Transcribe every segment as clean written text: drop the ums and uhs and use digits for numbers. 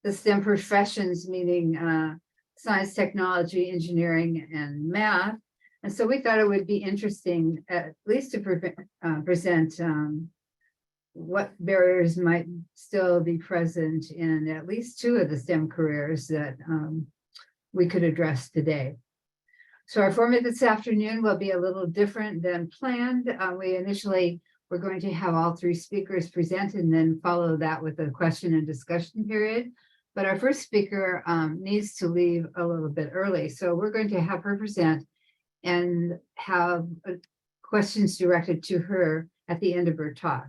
The STEM professions, meaning science, technology, engineering, and math. And so we thought it would be interesting, at least to present what barriers might still be present in at least two of the STEM careers that we could address today. So our format this afternoon will be a little different than planned. We initially were going to have all three speakers present and then follow that with a question and discussion period. But our first speaker needs to leave a little bit early. So we're going to have her present and have questions directed to her at the end of her talk.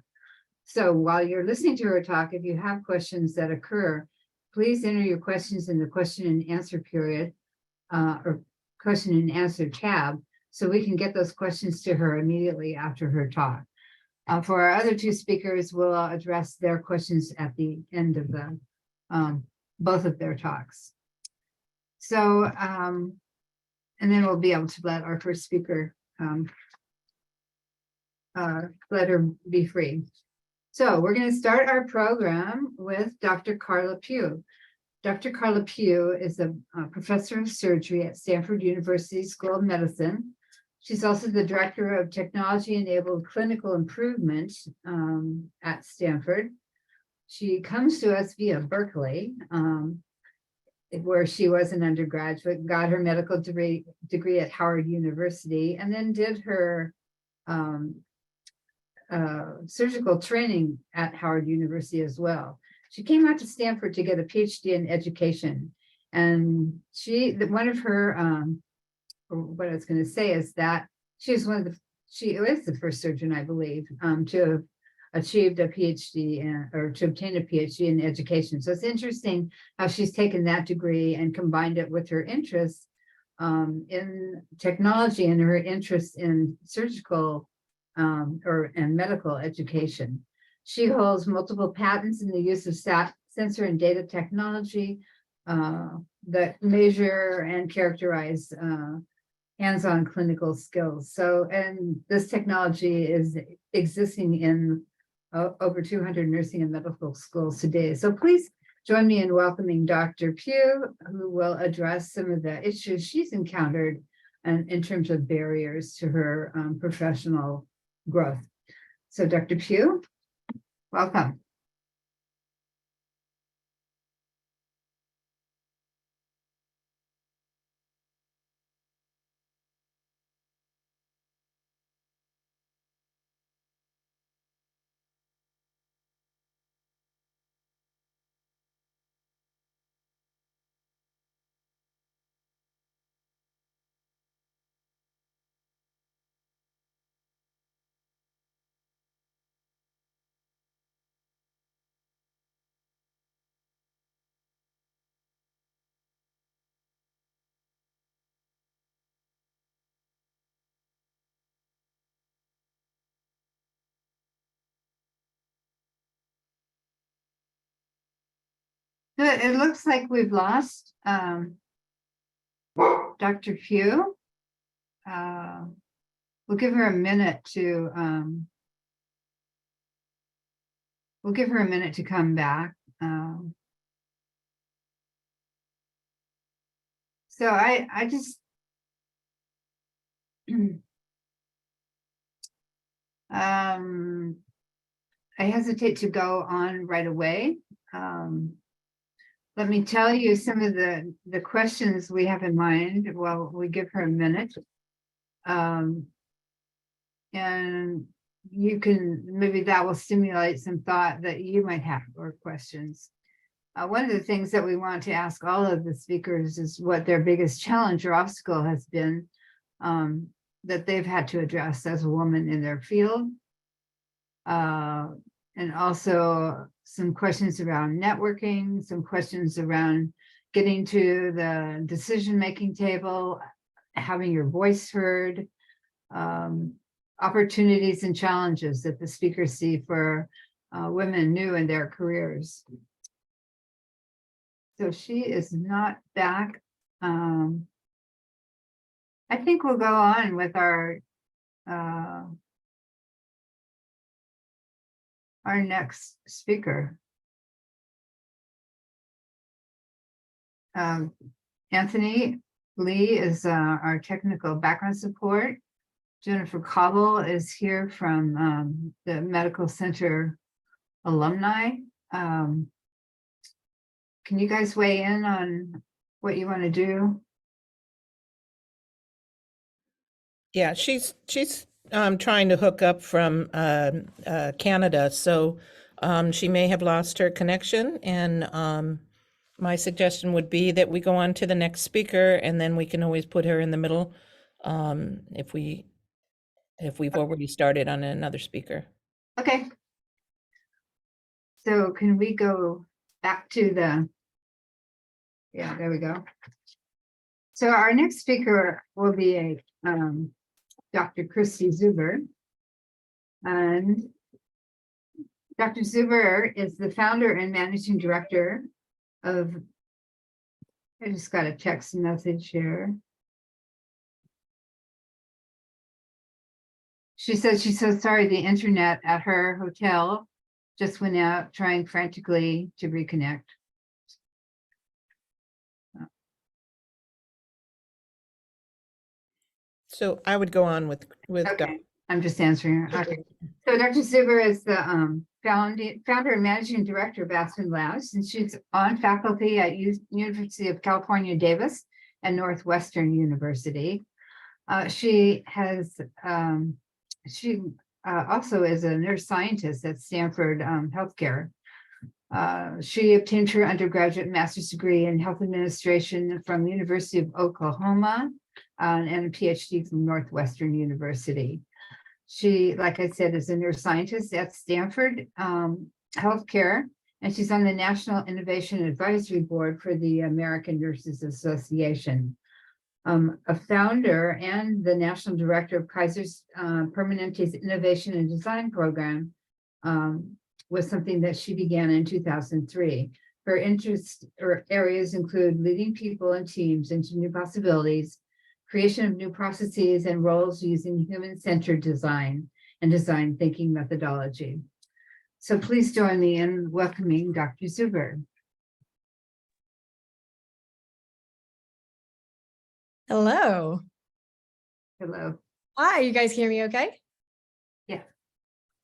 So while you're listening to her talk, if you have questions that occur, please enter your questions in the question and answer period or question and answer tab, so we can get those questions to her immediately after her talk. For our other two speakers, we'll address their questions at the end of the both of their talks. So, and then we'll be able to let our first speaker let her be free. So we're going to start our program with Dr. Carla Pugh. Dr. Carla Pugh is a professor of surgery at Stanford University School of Medicine. She's also the director of technology-enabled clinical improvement at Stanford. She comes to us via Berkeley, where she was an undergraduate, got her medical degree at Howard University, and then did her surgical training at Howard University as well. She came out to Stanford to get a PhD in education. And one of her, what I was going to say is that she is the first surgeon, I believe, to have achieved a PhD or to obtain a PhD in education. So it's interesting how she's taken that degree and combined it with her interest in technology and her interest in surgical and medical education. She holds multiple patents in the use of sensor and data technology that measure and characterize hands-on clinical skills. So, and this technology is existing in over 200 nursing and medical schools today. So please join me in welcoming Dr. Pugh, who will address some of the issues she's encountered in terms of barriers to her professional growth. So Dr. Pugh, welcome. It looks like we've lost Dr. Pugh. We'll give her a minute to come back. So I just I hesitate to go on right away. Let me tell you some of the questions we have in mind while we give her a minute. And you can, maybe that will stimulate some thought that you might have or questions. One of the things that we want to ask all of the speakers is what their biggest challenge or obstacle has been that they've had to address as a woman in their field. And also some questions around networking, some questions around getting to the decision-making table, having your voice heard, opportunities and challenges that the speakers see for women new in their careers. So she is not back. I think we'll go on with our our next speaker. Anthony Lee is our technical background support. Jennifer Cobble is here from the Medical Center alumni. Can you guys weigh in on what you want to do? Yeah, she's trying to hook up from Canada, so she may have lost her connection. And my suggestion would be that we go on to the next speaker, and then we can always put her in the middle if we've already started on another speaker. Okay. So can we go back to the, yeah, there we go. So our next speaker will be Dr. Christy Zuber. And Dr. Zuber is the founder and managing director of, I just got a text message here. She says she's so sorry the internet at her hotel just went out, trying frantically to reconnect. So I would go on with Okay, I'm just answering her. Okay. So Dr. Zuber is the founder and managing director of Aspen Labs, and she's on faculty at University of California, Davis and Northwestern University. She also is a nurse scientist at Stanford Healthcare. She obtained her undergraduate master's degree in health administration from University of Oklahoma and a PhD from Northwestern University. She, like I said, is a neuroscientist at Stanford Healthcare, and she's on the National Innovation Advisory Board for the American Nurses Association. A founder and the national director of Kaiser's Permanente's Innovation and Design Program was something that she began in 2003. Her interest or areas include leading people and teams into new possibilities, creation of new processes and roles using human-centered design and design thinking methodology. So please join me in welcoming Dr. Zuber. Hello. Hello. Hi, you guys hear me okay? Yeah.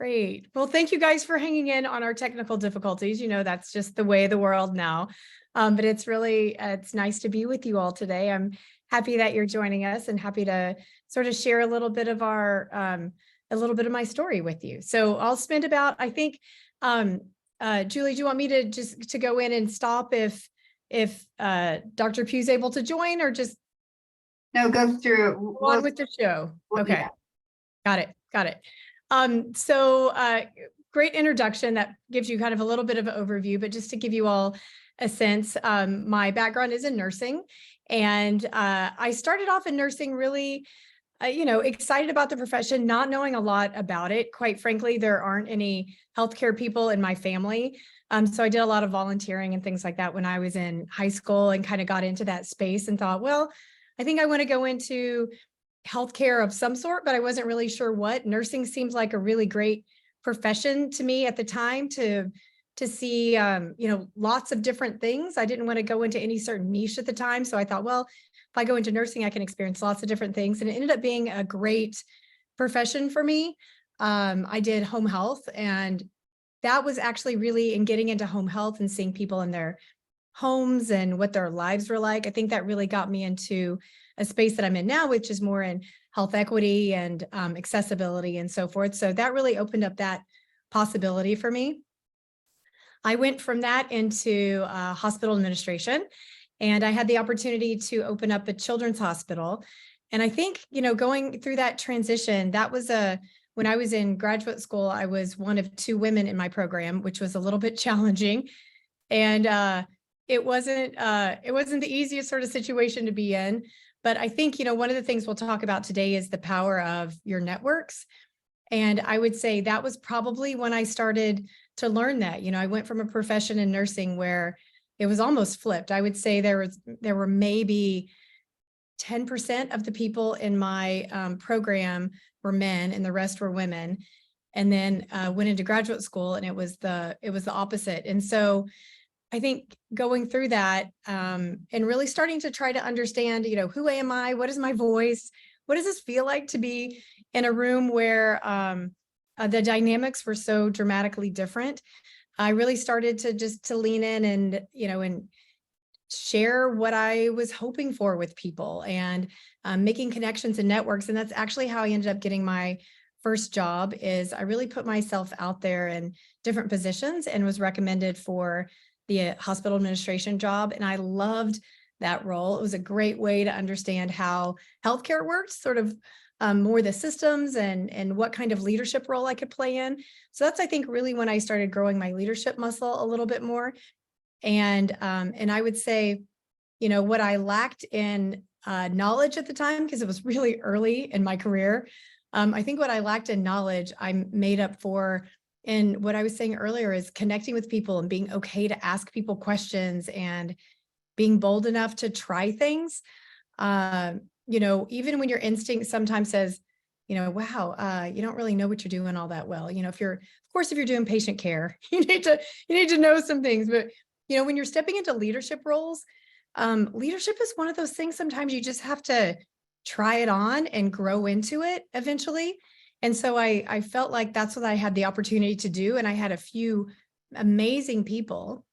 Great. Well, thank you guys for hanging in on our technical difficulties. You know, that's just the way of the world now. But it's really, it's nice to be with you all today. I'm happy that you're joining us and happy to sort of share a little bit of our, a little bit of my story with you. So I'll spend about, I think, Julie, do you want me to just to go in and stop if Dr. Pugh's able to join, or just No, go through. on with the show? Okay. Yeah. Got it. Great introduction that gives you kind of a little bit of an overview, but just to give you all a sense, my background is in nursing, and I started off in nursing really, excited about the profession, not knowing a lot about it. Quite frankly, there aren't any healthcare people in my family. So I did a lot of volunteering and things like that when I was in high school, and kind of got into that space and thought, well, I think I want to go into healthcare of some sort, but I wasn't really sure what. Nursing seems like a really great profession to me at the time to see, lots of different things. I didn't want to go into any certain niche at the time. So I thought, well, if I go into nursing, I can experience lots of different things. And it ended up being a great profession for me. I did home health, and that was actually really, in getting into home health and seeing people in their homes and what their lives were like, I think that really got me into a space that I'm in now, which is more in health equity and accessibility and so forth. So that really opened up that possibility for me. I went from that into hospital administration, and I had the opportunity to open up a children's hospital. And I think, going through that transition, that was when I was in graduate school, I was one of 2 women in my program, which was a little bit challenging. And it wasn't the easiest sort of situation to be in. But I think, one of the things we'll talk about today is the power of your networks. And I would say that was probably when I started to learn that. I went from a profession in nursing where it was almost flipped. I would say there were maybe 10% of the people in my program were men, and the rest were women. and then went into graduate school, and it was the opposite. And so I think going through that and really starting to try to understand, who am I? What is my voice? What does this feel like to be in a room where the dynamics were so dramatically different? I really started to lean in and share what I was hoping for with people, and making connections and networks. And that's actually how I ended up getting my first job. Is I really put myself out there in different positions and was recommended for the hospital administration job. And I loved that role. It was a great way to understand how healthcare worked, sort of more the systems and what kind of leadership role I could play in. So that's, I think, really when I started growing my leadership muscle a little bit more. And I would say, what I lacked in knowledge at the time, because it was really early in my career, I think what I lacked in knowledge, I made up for. And what I was saying earlier is connecting with people and being okay to ask people questions and being bold enough to try things. Even when your instinct sometimes says, wow, you don't really know what you're doing all that well. If you're doing patient care, you need to know some things. But, when you're stepping into leadership roles, leadership is one of those things sometimes you just have to try it on and grow into it eventually. And so I felt like that's what I had the opportunity to do. And I had a few amazing people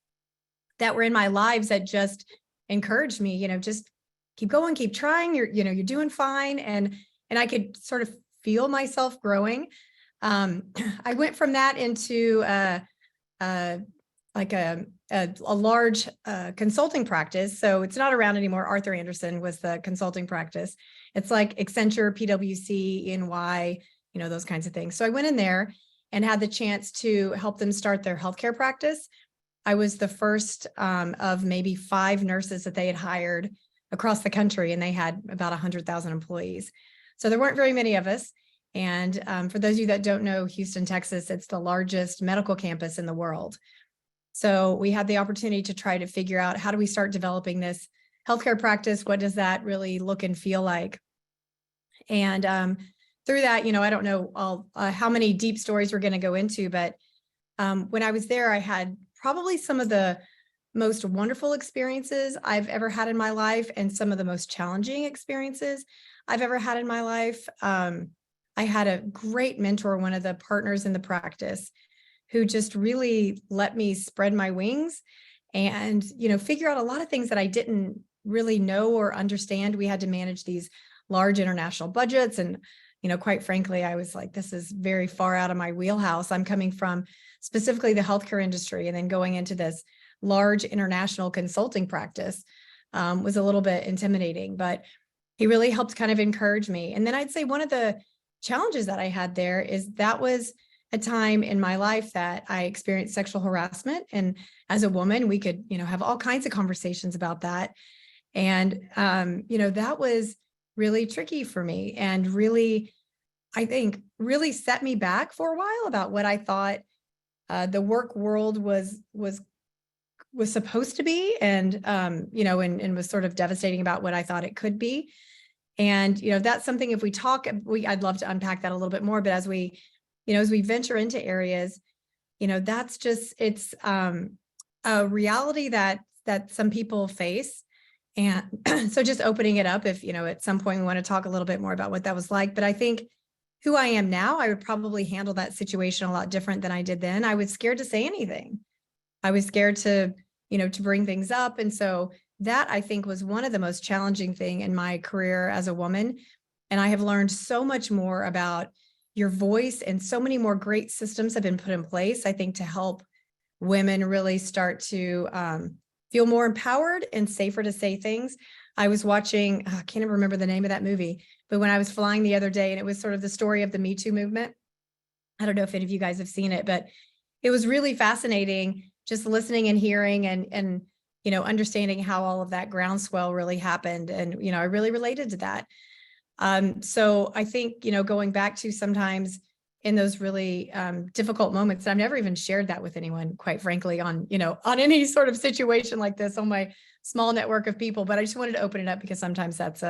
that were in my lives that just encouraged me, just keep going, keep trying. You're doing fine. And I could sort of feel myself growing. I went from that into a large consulting practice. So it's not around anymore. Arthur Andersen was the consulting practice. It's like Accenture, PwC, EY, those kinds of things. So I went in there and had the chance to help them start their healthcare practice. I was the first of maybe 5 nurses that they had hired across the country, and they had about 100,000 employees. So there weren't very many of us. And for those of you that don't know, Houston, Texas, it's the largest medical campus in the world. So we had the opportunity to try to figure out, how do we start developing this healthcare practice? What does that really look and feel like? And through that, I don't know how many deep stories we're going to go into, but when I was there, I had probably some of the most wonderful experiences I've ever had in my life, and some of the most challenging experiences I've ever had in my life. I had a great mentor, one of the partners in the practice, who just really let me spread my wings and, figure out a lot of things that I didn't really know or understand. We had to manage these large international budgets. And, quite frankly, I was like, this is very far out of my wheelhouse. I'm coming from specifically the healthcare industry, and then going into this large international consulting practice was a little bit intimidating, but he really helped kind of encourage me. And then I'd say one of the challenges that I had there is that was a time in my life that I experienced sexual harassment. And as a woman, we could, have all kinds of conversations about that. And, that was really tricky for me, and really, I think, really set me back for a while about what I thought the work world was supposed to be, and, and was sort of devastating about what I thought it could be. And, that's something, if we talk, I'd love to unpack that a little bit more, but as we venture into areas, that's just, it's a reality that some people face. And so just opening it up, if, at some point we want to talk a little bit more about what that was like. But I think who I am now, I would probably handle that situation a lot different than I did then. I was scared to say anything. I was scared to bring things up. And so that, I think, was one of the most challenging thing in my career as a woman. And I have learned so much more about your voice, and so many more great systems have been put in place, I think, to help women really start to feel more empowered and safer to say things. I was watching, I can't even remember the name of that movie, but when I was flying the other day, and it was sort of the story of the Me Too movement. I don't know if any of you guys have seen it, but it was really fascinating just listening and hearing and understanding how all of that groundswell really happened. And, I really related to that. So I think, going back to sometimes in those really difficult moments, I've never even shared that with anyone, quite frankly, on any sort of situation like this on my small network of people, but I just wanted to open it up because sometimes that's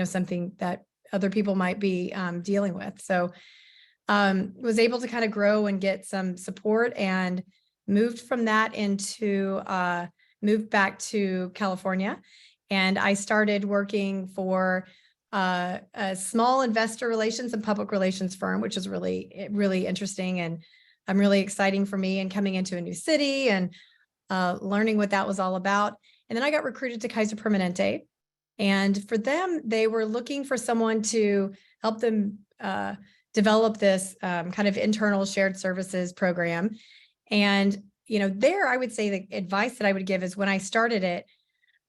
something that other people might be dealing with. So was able to kind of grow and get some support, and moved from that into, moved back to California. And I started working for a small investor relations and public relations firm, which is really, really interesting and really exciting for me, and coming into a new city and learning what that was all about. And then I got recruited to Kaiser Permanente. And for them, they were looking for someone to help them develop this kind of internal shared services program. And, there, I would say the advice that I would give is, when I started it,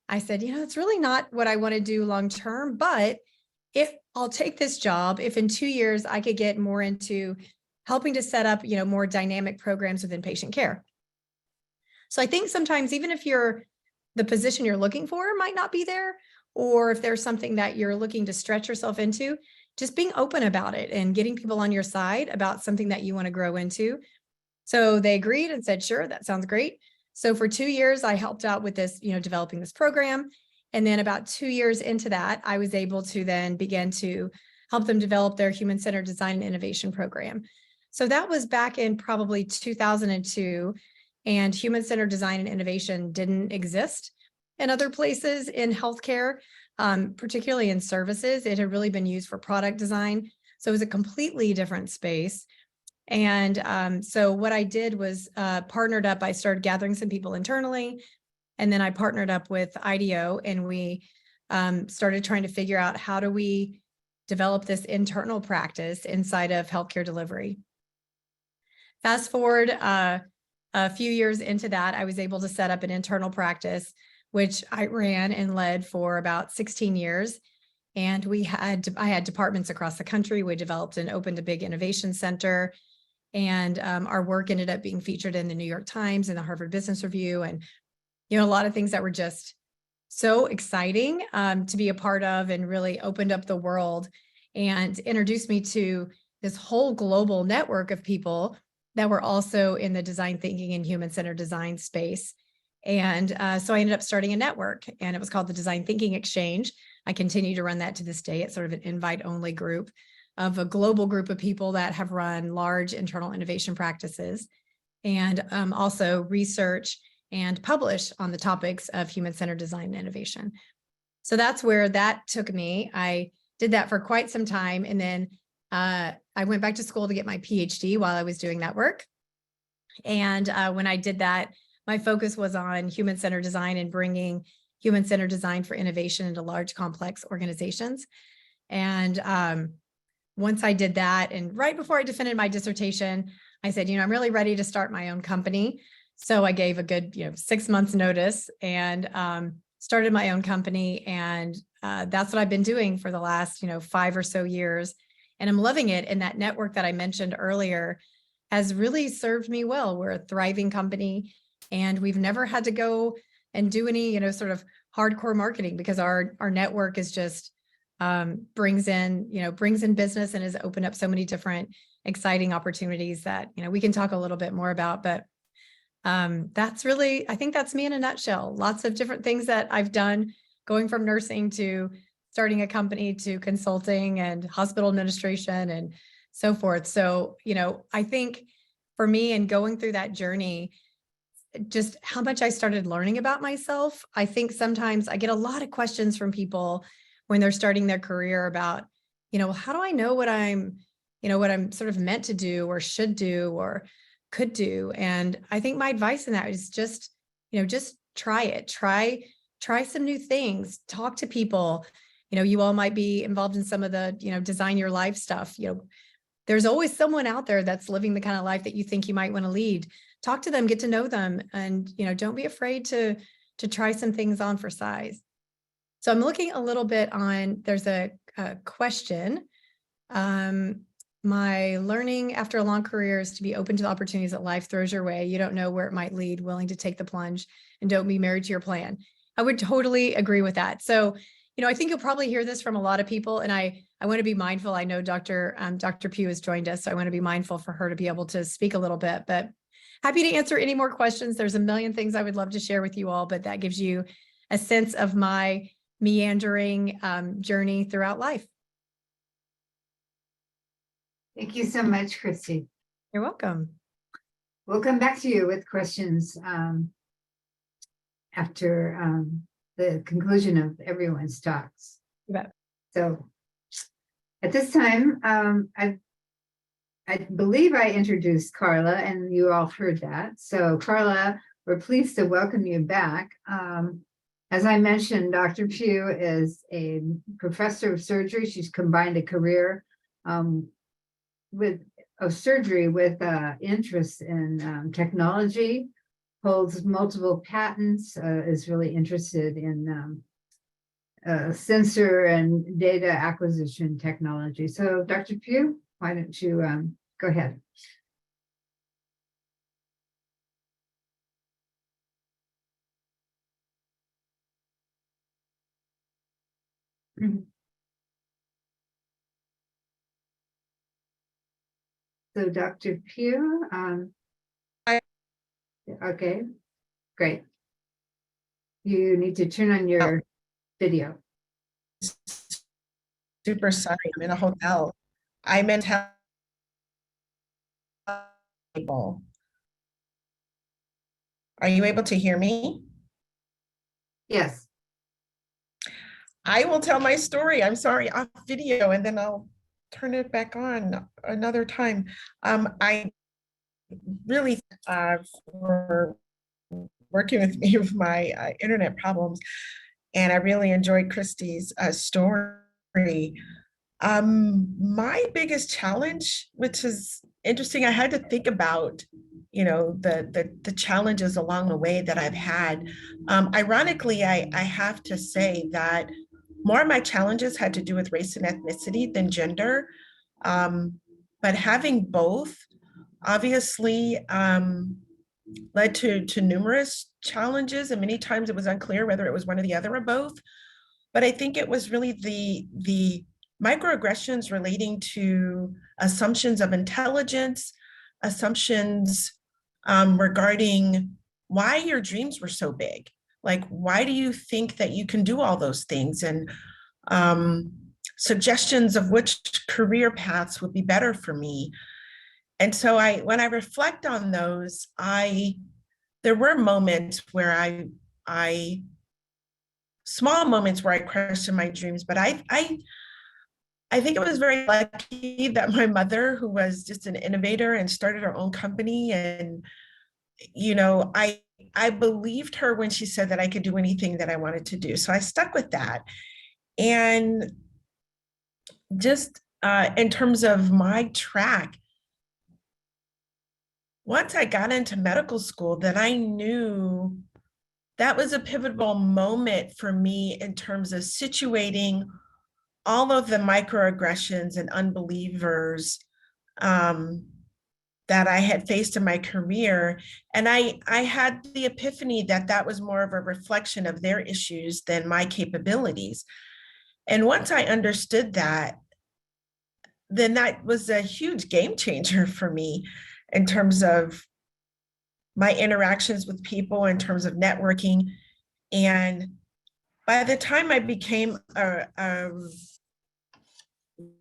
I said, it's really not what I want to do long term, but if I'll take this job, if in 2 years I could get more into helping to set up, more dynamic programs within patient care. So I think sometimes, even if the position you're looking for might not be there, or if there's something that you're looking to stretch yourself into, just being open about it and getting people on your side about something that you want to grow into. So they agreed and said, sure, that sounds great. So for 2 years, I helped out with this, developing this program. And then about 2 years into that, I was able to then begin to help them develop their human-centered design and innovation program. So that was back in probably 2002, and human-centered design and innovation didn't exist in other places in healthcare, particularly in services. It had really been used for product design. So it was a completely different space. And so what I did was partnered up. I started gathering some people internally, and then I partnered up with IDEO, and we started trying to figure out, how do we develop this internal practice inside of healthcare delivery. Fast forward a few years into that, I was able to set up an internal practice, which I ran and led for about 16 years. And I had departments across the country. We developed and opened a big innovation center. And our work ended up being featured in the New York Times and the Harvard Business Review, and a lot of things that were just so exciting to be a part of, and really opened up the world and introduced me to this whole global network of people that were also in the design thinking and human-centered design space. And so I ended up starting a network, and it was called the Design Thinking Exchange. I continue to run that to this day. It's sort of an invite-only group of a global group of people that have run large internal innovation practices, and also research and publish on the topics of human-centered design and innovation. So that's where that took me. I did that for quite some time. And then I went back to school to get my PhD while I was doing that work. And when I did that, my focus was on human-centered design and bringing human-centered design for innovation into large, complex organizations. And once I did that, and right before I defended my dissertation, I said, I'm really ready to start my own company. So I gave a good, 6 months notice, and started my own company. And that's what I've been doing for the last, 5 or so years. And I'm loving it. And that network that I mentioned earlier has really served me well. We're a thriving company, and we've never had to go and do any, sort of hardcore marketing, because our network is just brings in business, and has opened up so many different exciting opportunities that, we can talk a little bit more about. But that's really, I think that's me in a nutshell. Lots of different things that I've done, going from nursing to starting a company to consulting and hospital administration and so forth. So, I think for me, and going through that journey, just how much I started learning about myself. I think sometimes I get a lot of questions from people when they're starting their career about, how do I know what I'm sort of meant to do, or should do, or could do? And I think my advice in that is just try it, try some new things, talk to people. You all might be involved in some of the, design your life stuff. There's always someone out there that's living the kind of life that you think you might want to lead. Talk to them, get to know them, and, don't be afraid to try some things on for size. So I'm looking a little bit on, there's a question. My learning after a long career is to be open to the opportunities that life throws your way. You don't know where it might lead, willing to take the plunge, and don't be married to your plan. I would totally agree with that. So, I think you'll probably hear this from a lot of people, and I want to be mindful. I know Dr. Pugh has joined us, so I want to be mindful for her to be able to speak a little bit, but happy to answer any more questions. There's a million things I would love to share with you all, but that gives you a sense of my meandering journey throughout life. Thank you so much, Christy. You're welcome. We'll come back to you with questions after the conclusion of everyone's talks. You bet. So at this time, I believe I introduced Carla and you all heard that. So Carla, we're pleased to welcome you back. As I mentioned, Dr. Pugh is a professor of surgery. She's combined a career of surgery with interest in technology, holds multiple patents, is really interested in sensor and data acquisition technology. So Dr. Pugh, why don't you go ahead? So Dr. Pugh, okay, great. You need to turn on your video. Super sorry, I'm in a hotel. I'm in town. Are you able to hear me? Yes. I will tell my story. I'm sorry, off video, and then I'll turn it back on another time. I really for working with me with my internet problems, and I really enjoyed Christy's story. My biggest challenge, which is interesting, I had to think about, you know, the challenges along the way that I've had. Ironically, I have to say that more of my challenges had to do with race and ethnicity than gender. But having both obviously led to numerous challenges, and many times it was unclear whether it was one or the other or both. But I think it was really the microaggressions relating to assumptions of intelligence, assumptions regarding why your dreams were so big. Like, why do you think that you can do all those things? And suggestions of which career paths would be better for me. And so when I reflect on those, there were moments where small moments where I questioned my dreams, but I think it was very lucky that my mother, who was just an innovator and started her own company, and you know, I believed her when she said that I could do anything that I wanted to do. So I stuck with that. And just in terms of my track, once I got into medical school, then I knew that was a pivotal moment for me in terms of situating all of the microaggressions and unbelievers that I had faced in my career. And I had the epiphany that that was more of a reflection of their issues than my capabilities. And once I understood that, then that was a huge game changer for me in terms of my interactions with people, in terms of networking. And by the time I became a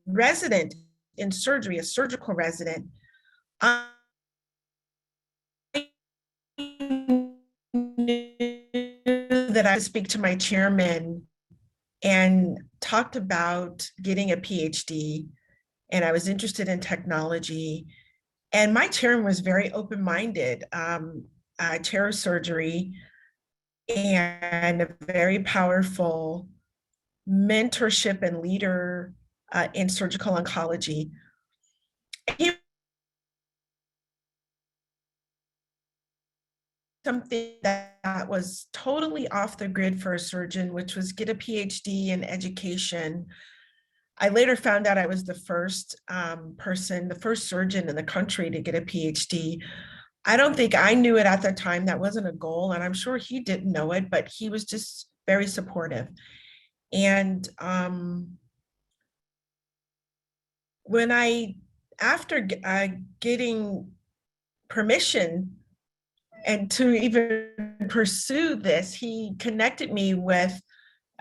resident in surgery, a surgical resident, I knew that I would speak to my chairman and talked about getting a PhD, and I was interested in technology. And my chairman was very open-minded, chair of surgery, and a very powerful mentorship and leader in surgical oncology. He something that was totally off the grid for a surgeon, which was get a PhD in education. I later found out I was the first person, the first surgeon in the country to get a PhD. I don't think I knew it at the time. That wasn't a goal, and I'm sure he didn't know it, but he was just very supportive. And after getting permission and to even pursue this, he connected me with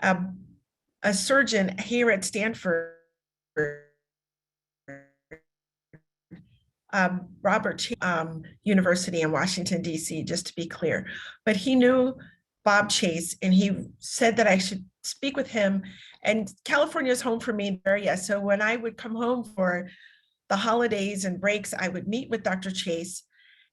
a surgeon here at Stanford Robert University in Washington, D.C., just to be clear. But he knew Bob Chase, and he said that I should speak with him. And California is home for me in the area. So when I would come home for the holidays and breaks, I would meet with Dr. Chase.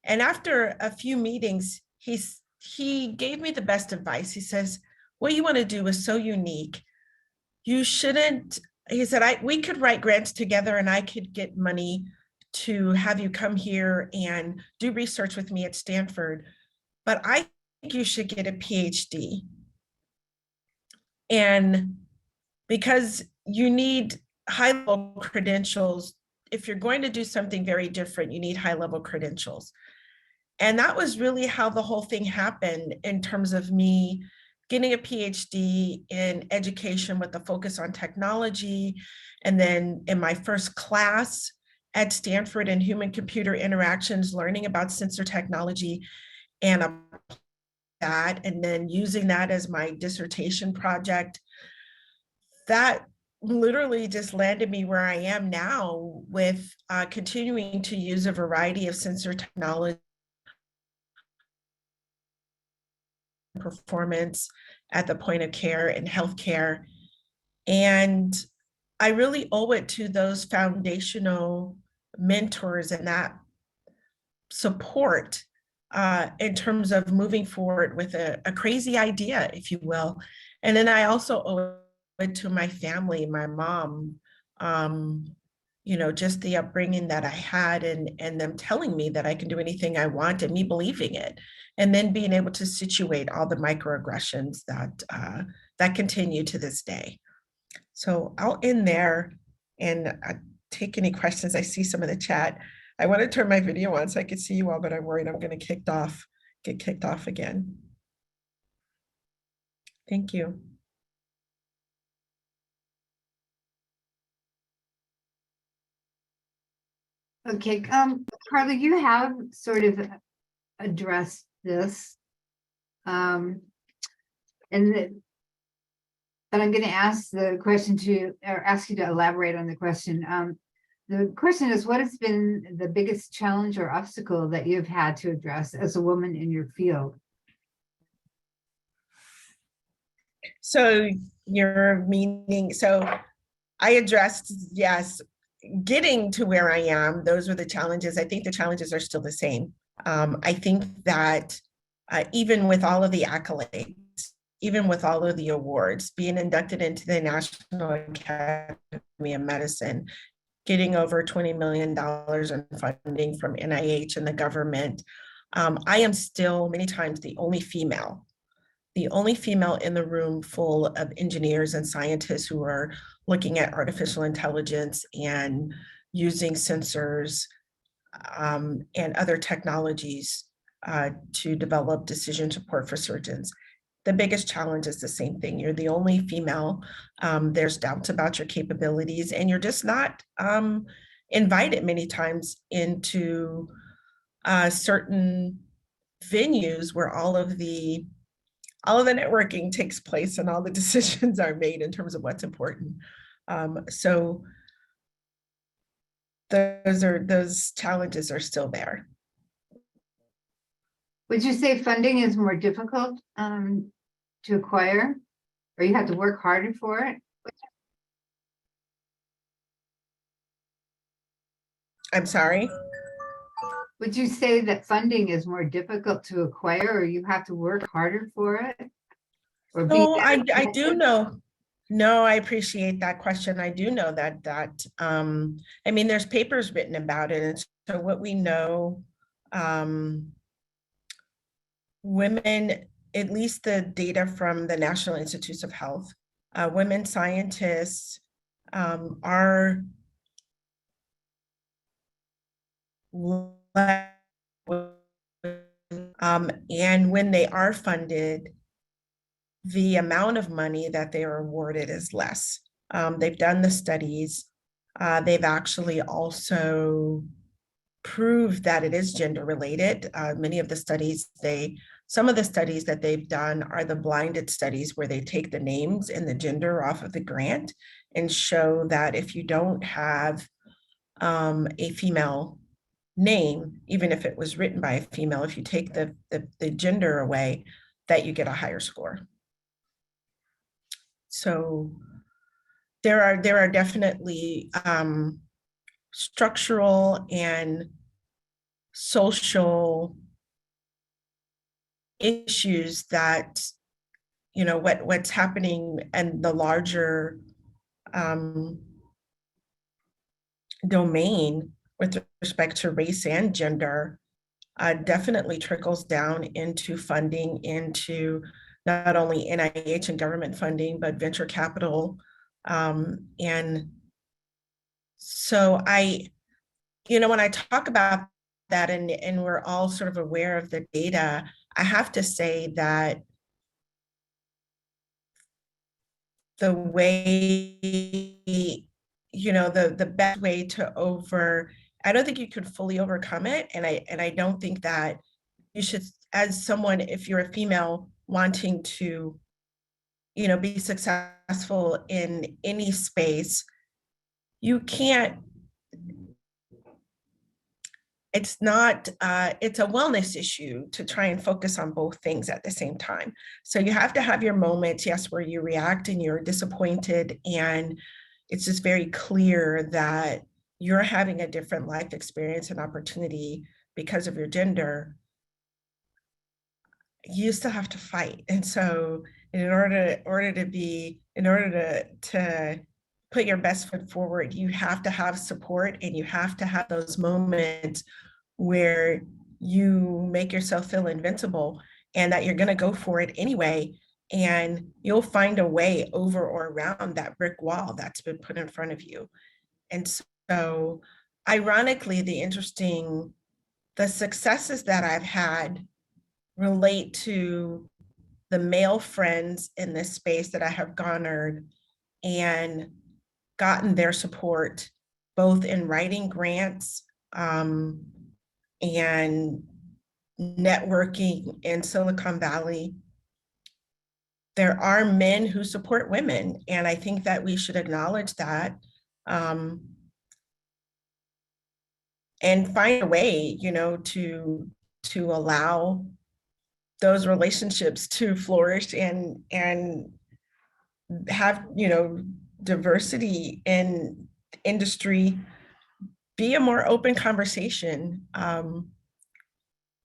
And after a few meetings, he gave me the best advice. He says, what you want to do is so unique. You shouldn't, he said, we could write grants together and I could get money to have you come here and do research with me at Stanford. But I think you should get a PhD. And because you need high-level credentials, if you're going to do something very different, you need high-level credentials. And that was really how the whole thing happened in terms of me getting a PhD in education with a focus on technology. And then in my first class at Stanford in human-computer interactions, learning about sensor technology and that, and then using that as my dissertation project. That literally just landed me where I am now with continuing to use a variety of sensor technology performance at the point of care in healthcare. And I really owe it to those foundational mentors and that support in terms of moving forward with a crazy idea, if you will. And then I also owe it to my family, my mom, just the upbringing that I had and them telling me that I can do anything I want and me believing it. And then being able to situate all the microaggressions that continue to this day. So I'll end there and take any questions. I see some of the chat. I want to turn my video on so I can see you all, but I'm worried I'm going to get kicked off again. Thank you. Okay, Carla, you have sort of addressed this. But I'm going to ask the question or ask you to elaborate on the question. The question is, what has been the biggest challenge or obstacle that you've had to address as a woman in your field? So you're meaning, so I addressed, yes, getting to where I am, those were the challenges. I think the challenges are still the same. I think that even with all of the accolades, even with all of the awards, being inducted into the National Academy of Medicine, getting over $20 million in funding from NIH and the government, I am still many times the only female in the room full of engineers and scientists who are looking at artificial intelligence and using sensors and other technologies to develop decision support for surgeons. The biggest challenge is the same thing. You're the only female. There's doubts about your capabilities, and you're just not invited many times into certain venues where all of the networking takes place and all the decisions are made in terms of what's important. So those challenges are still there. Would you say funding is more difficult to acquire, or you have to work harder for it? I'm sorry? Would you say that funding is more difficult to acquire, or you have to work harder for it? Or No, I do know. No, I appreciate that question. I do know that I mean, there's papers written about it. And so what we know, women, at least the data from the National Institutes of Health, women scientists are and when they are funded, the amount of money that they are awarded is less. They've done the studies. They've actually also proved that it is gender related. Many of the studies, some of the studies that they've done are the blinded studies where they take the names and the gender off of the grant and show that if you don't have a female name, even if it was written by a female, if you take the gender away, that you get a higher score. So there are definitely structural and social issues that, you know, what's happening and the larger domain with respect to race and gender definitely trickles down into funding, into not only NIH and government funding, but venture capital. And so you know, when I talk about that and we're all sort of aware of the data, I have to say that the way, you know, the best way to I don't think you could fully overcome it. And I don't think that you should, as someone, if you're a female wanting to, you know, be successful in any space, you can't, it's not, it's a wellness issue to try and focus on both things at the same time. So you have to have your moments, yes, where you react and you're disappointed, and it's just very clear that you're having a different life experience and opportunity because of your gender. You still have to fight. And so in order to put your best foot forward, you have to have support, and you have to have those moments where you make yourself feel invincible and that you're going to go for it anyway. And you'll find a way over or around that brick wall that's been put in front of you. And so ironically, the successes that I've had relate to the male friends in this space that I have garnered and gotten their support, both in writing grants and networking in Silicon Valley. There are men who support women, and I think that we should acknowledge that and find a way, you know, to allow those relationships to flourish and have, you know, diversity in industry be a more open conversation.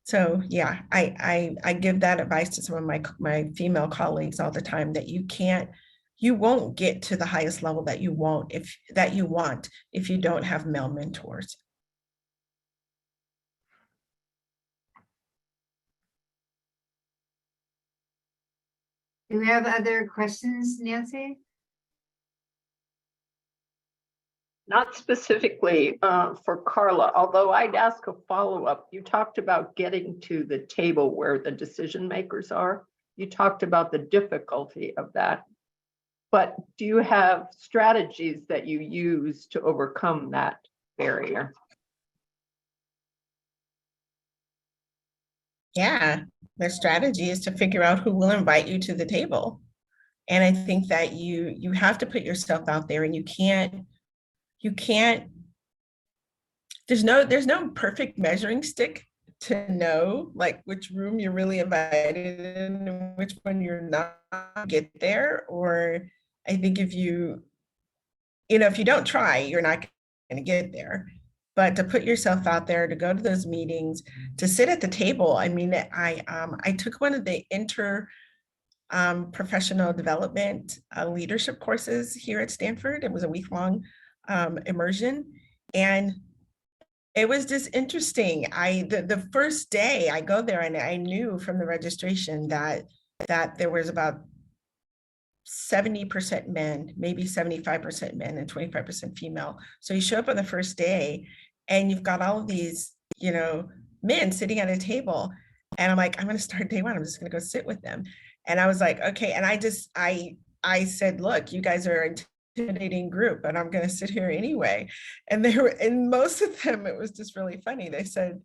So yeah, I give that advice to some of my female colleagues all the time, that you won't get to the highest level that you want if you don't have male mentors. Do we have other questions, Nancy? Not specifically for Carla, although I'd ask a follow-up. You talked about getting to the table where the decision makers are. You talked about the difficulty of that. But do you have strategies that you use to overcome that barrier? Yeah, their strategy is to figure out who will invite you to the table. And I think that you have to put yourself out there, and you can't, there's no perfect measuring stick to know like which room you're really invited in and which one you're not get there. Or I think if you don't try, you're not going to get there. But to put yourself out there, to go to those meetings, to sit at the table. I mean, I took one of the professional development leadership courses here at Stanford. It was a week-long immersion, and it was just interesting. The first day I go there, and I knew from the registration that there was about 70% men, maybe 75% men and 25% female. So you show up on the first day and you've got all of these, you know, men sitting at a table, and I'm like, I'm going to start day one. I'm just going to go sit with them. And I was like, okay. And I said, look, you guys are an intimidating group, and I'm going to sit here anyway. And most of them, it was just really funny. They said,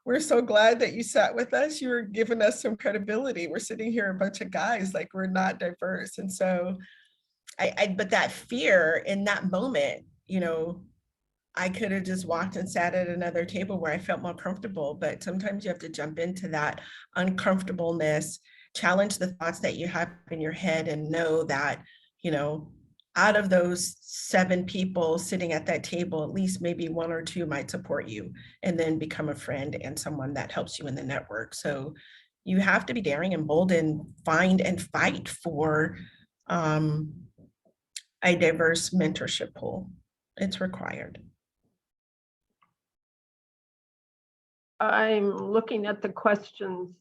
we're so glad that you sat with us. You're giving us some credibility. We're sitting here, a bunch of guys, like we're not diverse. And so but that fear in that moment, you know, I could have just walked and sat at another table where I felt more comfortable, but sometimes you have to jump into that uncomfortableness, challenge the thoughts that you have in your head, and know that, you know, out of those 7 people sitting at that table, at least maybe 1 or 2 might support you and then become a friend and someone that helps you in the network. So you have to be daring and bold and find and fight for a diverse mentorship pool. It's required. I'm looking at the questions.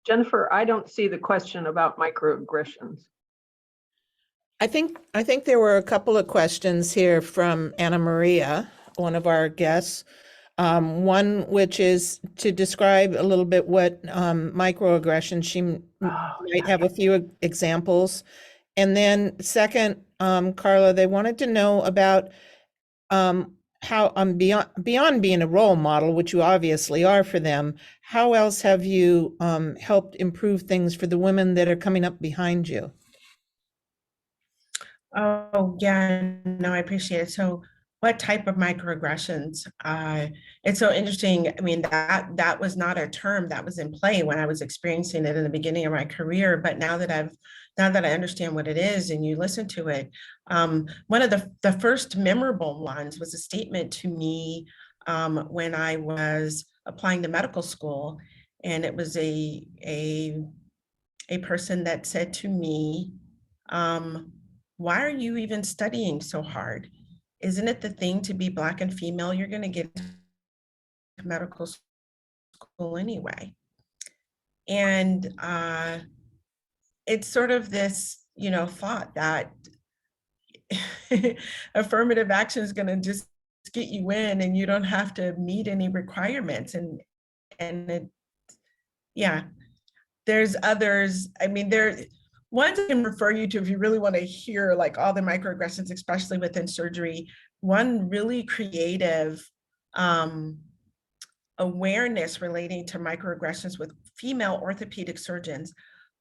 Jennifer, I don't see the question about microaggressions. I think there were a couple of questions here from Anna Maria, one of our guests. One which is to describe a little bit what microaggressions, she might have a few examples. And then second, Carla, they wanted to know about how beyond being a role model, which you obviously are for them, how else have you helped improve things for the women that are coming up behind you? Oh, yeah, no, I appreciate it. So what type of microaggressions? It's so interesting. I mean, that was not a term that was in play when I was experiencing it in the beginning of my career. But now that I understand what it is and you listen to it, one of the first memorable ones was a statement to me when I was applying to medical school. And it was a person that said to me, why are you even studying so hard? Isn't it the thing to be Black and female? You're going to get to medical school anyway. And it's sort of this, thought that affirmative action is going to just get you in and you don't have to meet any requirements. And it, yeah, there's others. I mean, ones I can refer you to if you really want to hear like all the microaggressions, especially within surgery. One really creative awareness relating to microaggressions with female orthopedic surgeons,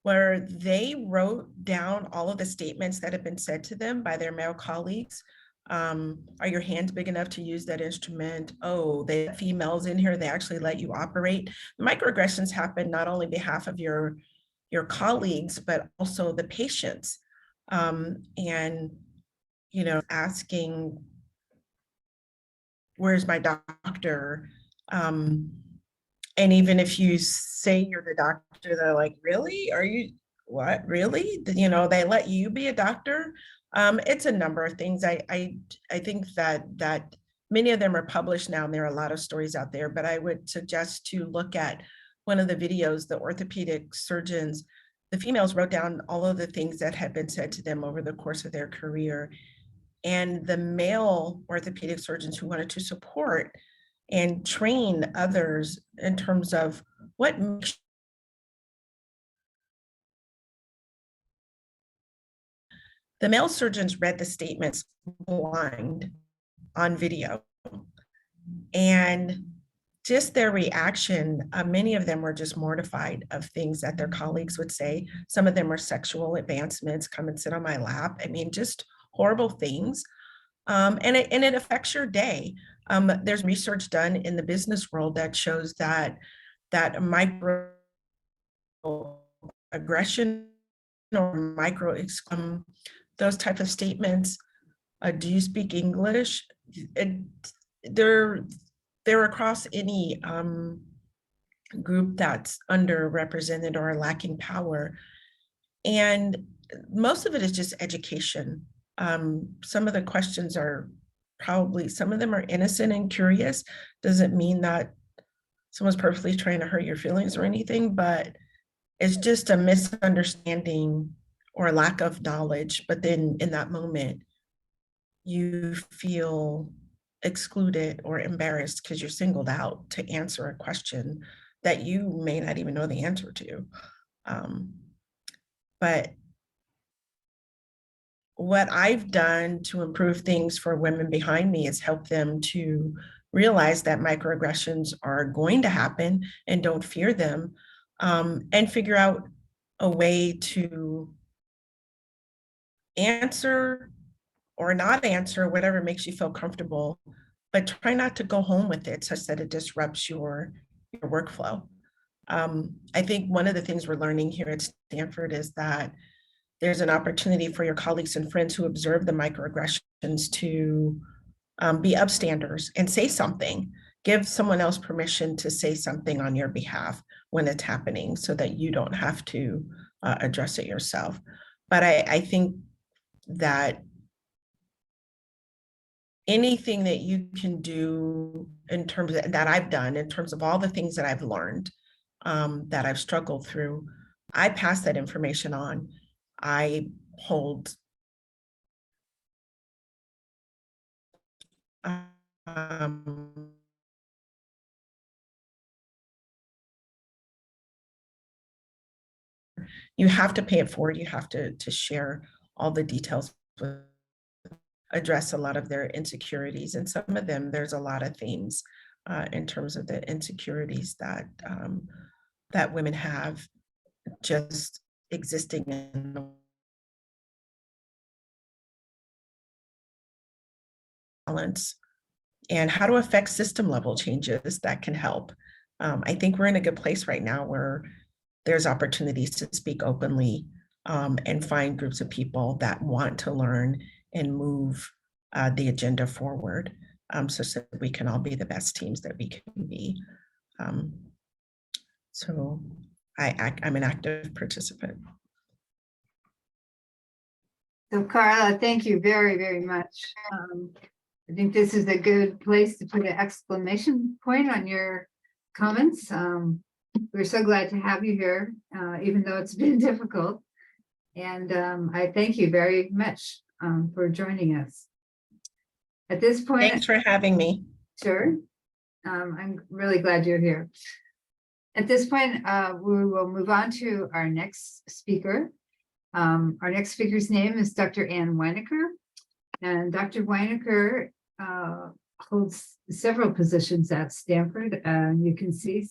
where they wrote down all of the statements that have been said to them by their male colleagues. Are your hands big enough to use that instrument? Oh, they have females in here, they actually let you operate. The microaggressions happen not only on behalf of your colleagues, but also the patients. And, asking, where's my doctor? And even if you say you're the doctor, they're like, really? Are you, what, really? They let you be a doctor? It's a number of things. I think that many of them are published now, and there are a lot of stories out there, but I would suggest to look at one of the videos. The orthopedic surgeons, the females wrote down all of the things that had been said to them over the course of their career. And the male orthopedic surgeons who wanted to support and train others in terms of what makes the male surgeons read the statements blind on video. And just their reaction, many of them were just mortified of things that their colleagues would say. Some of them were sexual advancements, come and sit on my lap. I mean, just horrible things. And it affects your day. There's research done in the business world that shows that micro aggression or micro those type of statements, do you speak English? They're across any group that's underrepresented or lacking power. And most of it is just education. Some of the questions are probably, some of them are innocent and curious. Doesn't mean that someone's purposely trying to hurt your feelings or anything, but it's just a misunderstanding or lack of knowledge. But then in that moment, you feel excluded or embarrassed because you're singled out to answer a question that you may not even know the answer to. But what I've done to improve things for women behind me is help them to realize that microaggressions are going to happen and don't fear them, and figure out a way to answer or not answer, whatever makes you feel comfortable, but try not to go home with it such that it disrupts your workflow. I think one of the things we're learning here at Stanford is that there's an opportunity for your colleagues and friends who observe the microaggressions to be upstanders and say something. Give someone else permission to say something on your behalf when it's happening so that you don't have to address it yourself. But I think that anything that you can do in terms of that I've done, in terms of all the things that I've learned, that I've struggled through, I pass that information on. I hold you have to pay it forward. You have to share all the details, address a lot of their insecurities. And some of them, there's a lot of themes in terms of the insecurities that that women have just existing in the balance, and how to affect system level changes that can help. I think we're in a good place right now where there's opportunities to speak openly and find groups of people that want to learn and move the agenda forward so that we can all be the best teams that we can be. So I'm an active participant. So Carla, thank you very, very much. I think this is a good place to put an exclamation point on your comments. We're so glad to have you here, even though it's been difficult. And I thank you very much for joining us. At this point, Thanks for having me. sure. I'm really glad you're here. At this point, we will move on to our next speaker. Our next speaker's name is Dr. Ann Weinecker. And Dr. Weinecker holds several positions at Stanford. You can see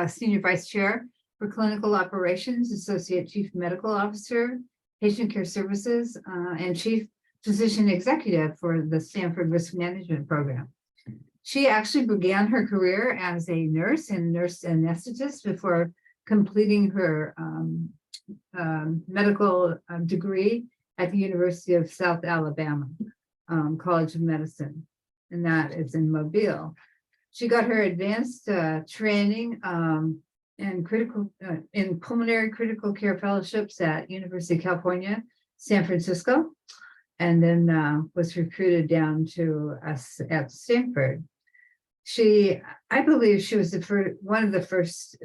Senior Vice Chair for Clinical Operations, Associate Chief Medical Officer, Patient Care Services, and Chief Physician Executive for the Stanford Risk Management Program. She actually began her career as a nurse and nurse anesthetist before completing her medical degree at the University of South Alabama College of Medicine, and that is in Mobile. She got her advanced training in pulmonary critical care fellowships at University of California, San Francisco, and then was recruited down to us at Stanford. I believe she was one of the first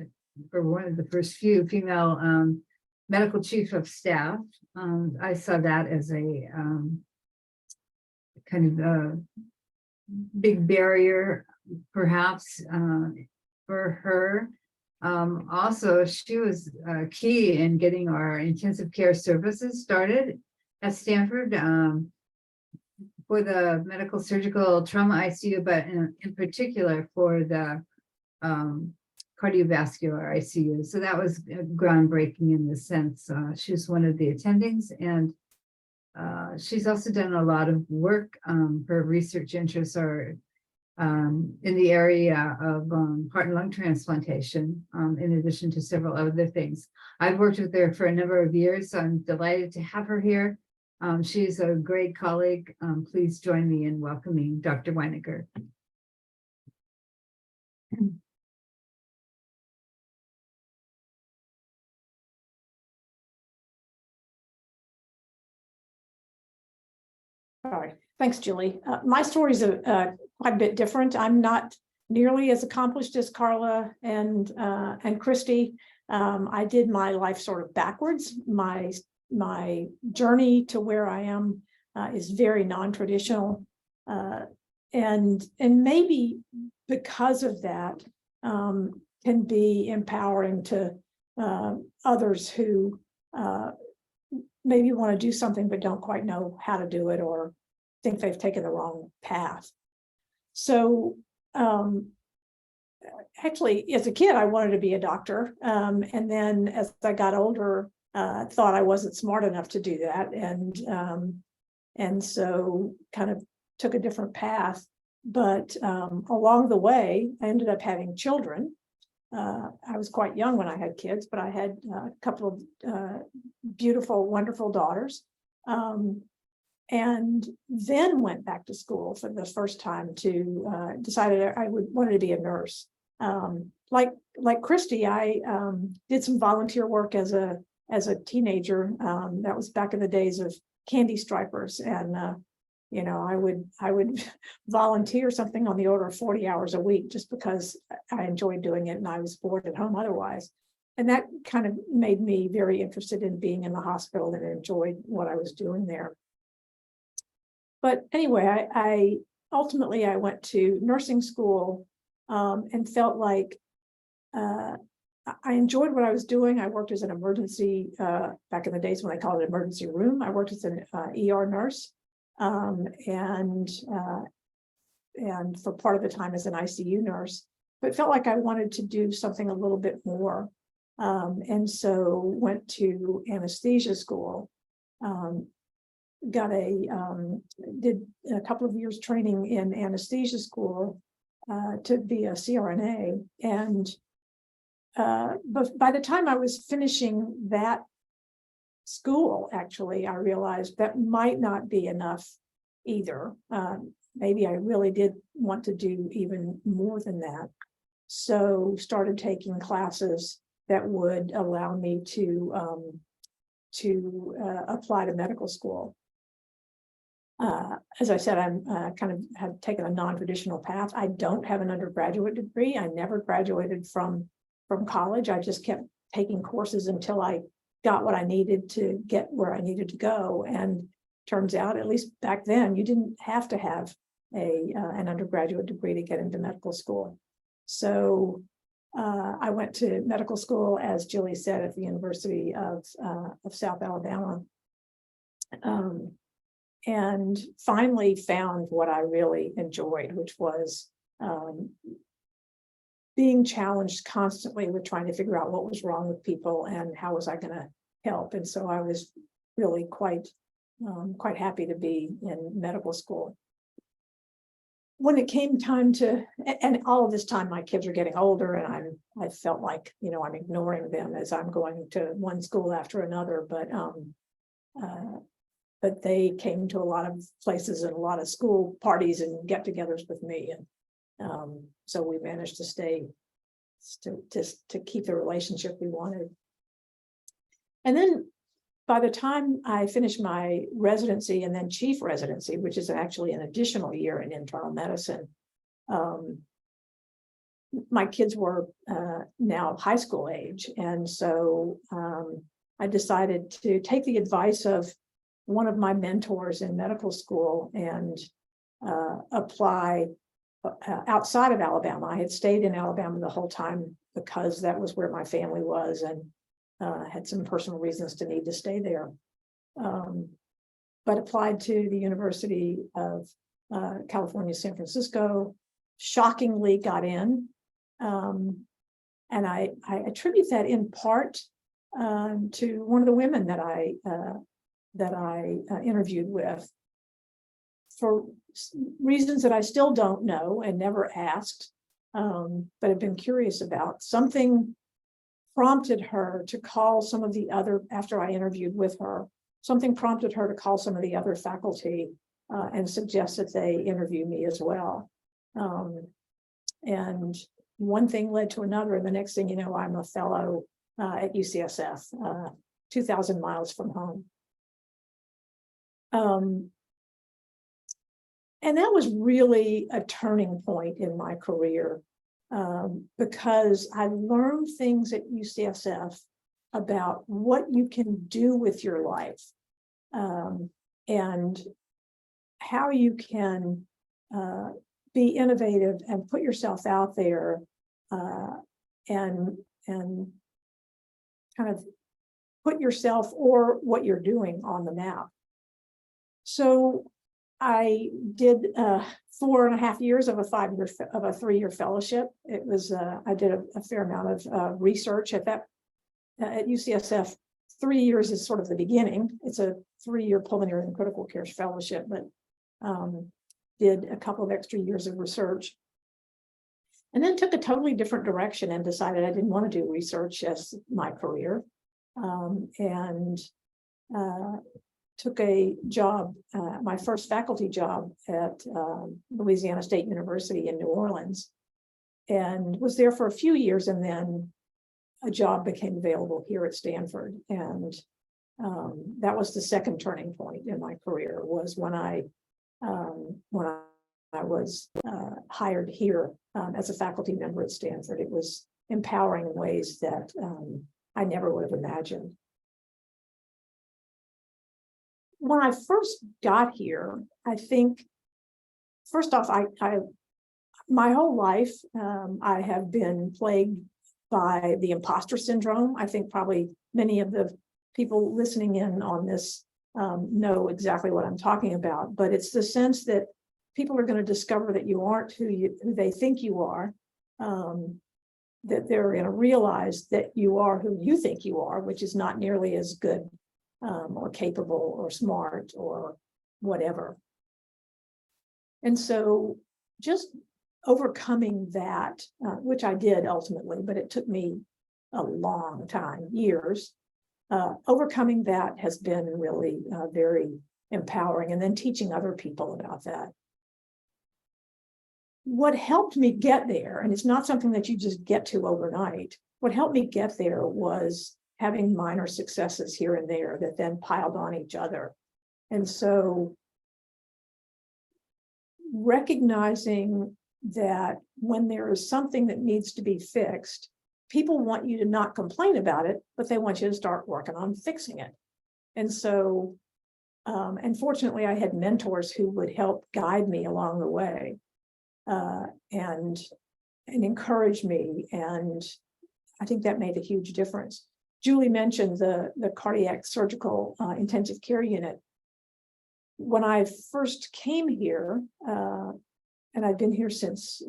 few female medical chief of staff. I saw that as a kind of a big barrier, perhaps, for her. Also, she was key in getting our intensive care services started at Stanford for the medical surgical trauma ICU, but in particular for the cardiovascular ICU. So that was groundbreaking in the sense. She was one of the attendings, and she's also done a lot of work. Her research interests are in the area of heart and lung transplantation, in addition to several other things. I've worked with her for a number of years, so I'm delighted to have her here. She's a great colleague. Please join me in welcoming Dr. Weinecker. All right, thanks, Julie. My story is quite a bit different. I'm not nearly as accomplished as Carla and Christy. I did my life sort of backwards. My journey to where I am is very non-traditional, and maybe because of that can be empowering to others who maybe want to do something but don't quite know how to do it or think they've taken the wrong path. So actually, as a kid, I wanted to be a doctor. And then as I got older, thought I wasn't smart enough to do that, and so kind of took a different path. But along the way, I ended up having children. I was quite young when I had kids, but I had a couple of beautiful, wonderful daughters. And then went back to school for the first time to decided I wanted to be a nurse. Like Christy, I did some volunteer work as a teenager. That was back in the days of candy stripers, and you know, I would volunteer something on the order of 40 hours a week just because I enjoyed doing it and I was bored at home otherwise. And that kind of made me very interested in being in the hospital and enjoyed what I was doing there. But anyway, I ultimately went to nursing school and felt like I enjoyed what I was doing. I worked as an emergency, back in the days when they called it emergency room. I worked as an ER nurse and for part of the time as an ICU nurse, but felt like I wanted to do something a little bit more. And so went to anesthesia school, did a couple of years training in anesthesia school to be a CRNA. And but by the time I was finishing that school, actually, I realized that might not be enough either. Maybe I really did want to do even more than that. So started taking classes that would allow me to apply to medical school. As I said, I'm kind of have taken a non-traditional path. I don't have an undergraduate degree. I never graduated from college. I just kept taking courses until I got what I needed to get where I needed to go. And turns out, at least back then, you didn't have to have an undergraduate degree to get into medical school. So I went to medical school, as Jilly said, at the University of South Alabama. And finally found what I really enjoyed, which was being challenged constantly with trying to figure out what was wrong with people and how was I going to help. And so I was really quite happy to be in medical school. When it came time to, and all of this time my kids are getting older, and I felt like, you know, I'm ignoring them as I'm going to one school after another, but they came to a lot of places and a lot of school parties and get-togethers with me, and so we managed to stay to keep the relationship we wanted. And then by the time I finished my residency and then chief residency, which is actually an additional year in internal medicine, my kids were now high school age, and so I decided to take the advice of one of my mentors in medical school and apply outside of Alabama. I had stayed in Alabama the whole time because that was where my family was, and had some personal reasons to need to stay there. But applied to the University of California, San Francisco, shockingly got in. And I attribute that in part to one of the women that I interviewed with, for reasons that I still don't know and never asked, but have been curious about. Something prompted her to call some of the other, after I interviewed with her, something prompted her to call some of the other faculty and suggest that they interview me as well. And one thing led to another, and the next thing you know, I'm a fellow at UCSF, 2,000 miles from home. And that was really a turning point in my career, because I learned things at UCSF about what you can do with your life, and how you can be innovative and put yourself out there, and kind of put yourself or what you're doing on the map. So I did 4.5 years of a 3-year fellowship. It was I did a fair amount of research at UCSF. 3 years is sort of the beginning. It's a 3-year pulmonary and critical care fellowship, but did a couple of extra years of research. And then took a totally different direction and decided I didn't want to do research as my career. And took a job, my first faculty job at Louisiana State University in New Orleans, and was there for a few years, and then a job became available here at Stanford. And that was the second turning point in my career, was when I was hired here as a faculty member at Stanford. It was empowering in ways that I never would have imagined. When I first got here, I think, first off, my whole life, I have been plagued by the imposter syndrome. I think probably many of the people listening in on this know exactly what I'm talking about, but it's the sense that people are going to discover that you aren't who they think you are, that they're going to realize that you are who you think you are, which is not nearly as good or capable or smart or whatever. And so just overcoming that, which I did ultimately, but it took me a long time, years. Overcoming that has been really very empowering, and then teaching other people about that. What helped me get there, and it's not something that you just get to overnight, what helped me get there was having minor successes here and there that then piled on each other. And so recognizing that when there is something that needs to be fixed, people want you to not complain about it, but they want you to start working on fixing it. And so, and fortunately, I had mentors who would help guide me along the way and encourage me. And I think that made a huge difference. Julie mentioned the cardiac surgical intensive care unit. When I first came here, and I've been here since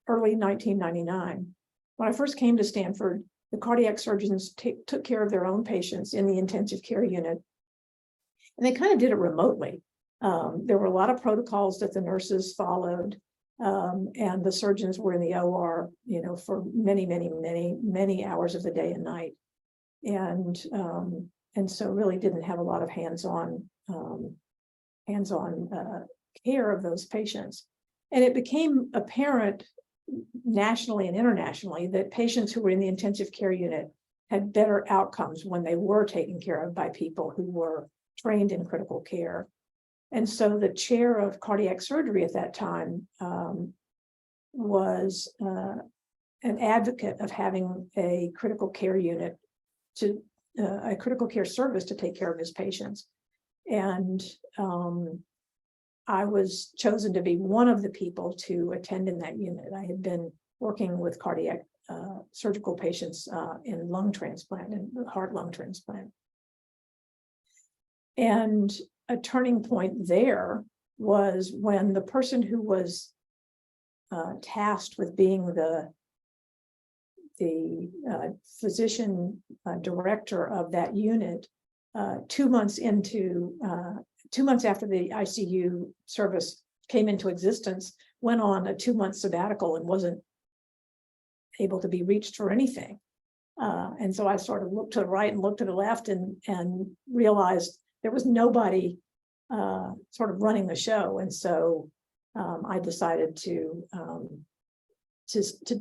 early 1999, when I first came to Stanford, the cardiac surgeons took care of their own patients in the intensive care unit, and they kind of did it remotely. There were a lot of protocols that the nurses followed, and the surgeons were in the OR, for many hours of the day and night. And so really didn't have a lot of hands-on care of those patients. And it became apparent nationally and internationally that patients who were in the intensive care unit had better outcomes when they were taken care of by people who were trained in critical care. And so the chair of cardiac surgery at that time was an advocate of having a critical care unit a critical care service to take care of his patients. And I was chosen to be one of the people to attend in that unit. I had been working with cardiac surgical patients in lung transplant and heart lung transplant. And a turning point there was when the person who was tasked with being the physician director of that unit, 2 months after the ICU service came into existence, went on a 2-month sabbatical and wasn't able to be reached for anything. And so I sort of looked to the right and looked to the left and realized there was nobody sort of running the show. And so I decided to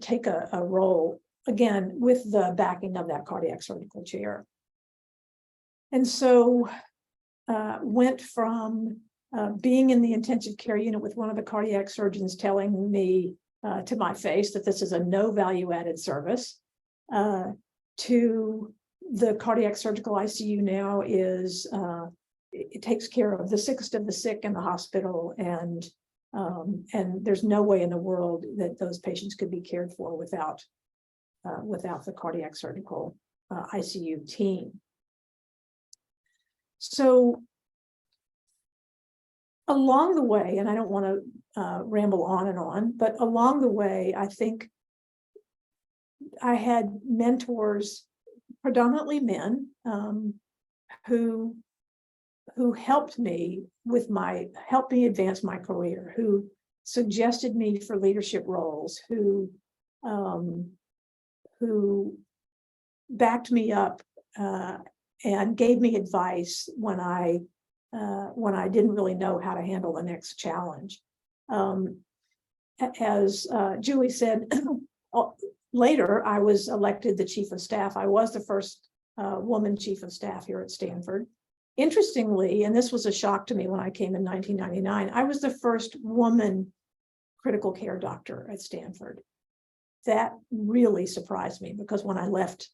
take a role, again, with the backing of that cardiac surgical chair. And so went from being in the intensive care unit with one of the cardiac surgeons telling me to my face that this is a no value added service, to the cardiac surgical ICU now is, it takes care of the sickest of the sick in the hospital, and there's no way in the world that those patients could be cared for without the cardiac surgical ICU team. So along the way, and I don't want to ramble on and on, but along the way, I think I had mentors predominantly men, who helped me helped me advance my career, who suggested me for leadership roles, who backed me up, and gave me advice when I didn't really know how to handle the next challenge. As Julie said, later I was elected the chief of staff. I was the first woman chief of staff here at Stanford. Interestingly, and this was a shock to me when I came in 1999, I was the first woman critical care doctor at Stanford. That really surprised me, because when I left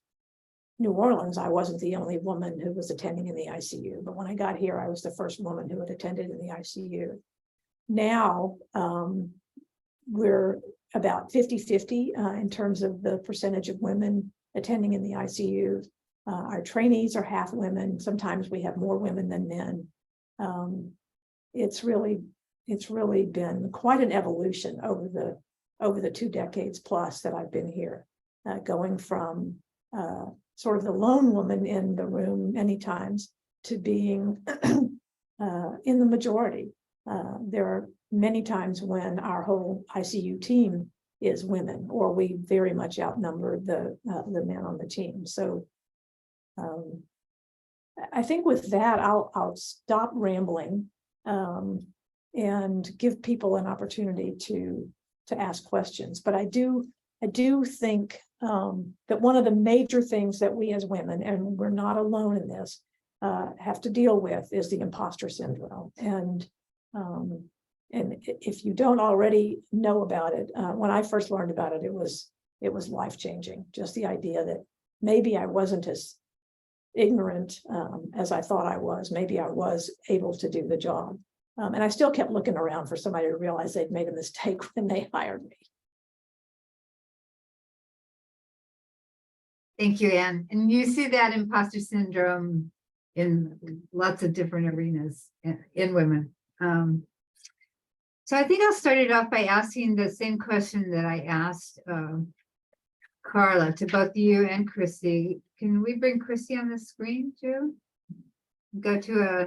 New Orleans, I wasn't the only woman who was attending in the ICU. But when I got here, I was the first woman who had attended in the ICU. Now, we're about 50-50 in terms of the percentage of women attending in the ICU. Our trainees are half women. Sometimes we have more women than men. It's really been quite an evolution over the 2 decades plus that I've been here, going from sort of the lone woman in the room many times to being in the majority. There are many times when our whole ICU team is women, or we very much outnumber the men on the team. So I think with that, I'll stop rambling and give people an opportunity to ask questions. But I do think that one of the major things that we as women, and we're not alone in this, have to deal with is the imposter syndrome. And if you don't already know about it, when I first learned about it, it was life-changing. Just the idea that maybe I wasn't as ignorant as I thought I was. Maybe I was able to do the job. And I still kept looking around for somebody to realize they'd made a mistake when they hired me. Thank you, Anne. And you see that imposter syndrome in lots of different arenas in women. So I think I'll start it off by asking the same question that I asked Carla, to both you and Christy. Can we bring Christy on the screen too? Go to a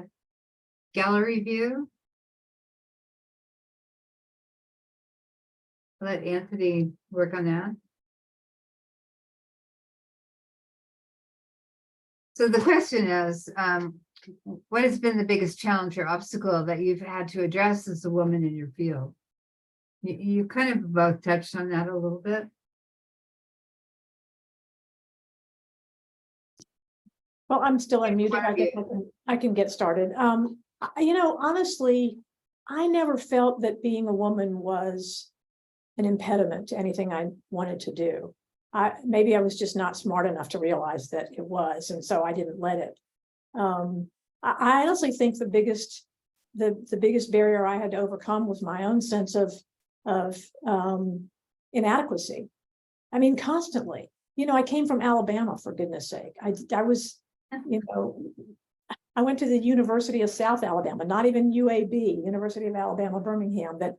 gallery view. Let Anthony work on that. So the question is, what has been the biggest challenge or obstacle that you've had to address as a woman in your field? You kind of both touched on that a little bit. Well, I'm still unmuted. I think I can get started. Honestly, I never felt that being a woman was an impediment to anything I wanted to do. Maybe I was just not smart enough to realize that it was, and so I didn't let it. I honestly think the biggest barrier I had to overcome was my own sense of inadequacy. I mean, constantly. I came from Alabama, for goodness sake. I was, I went to the University of South Alabama, not even UAB, University of Alabama, Birmingham, that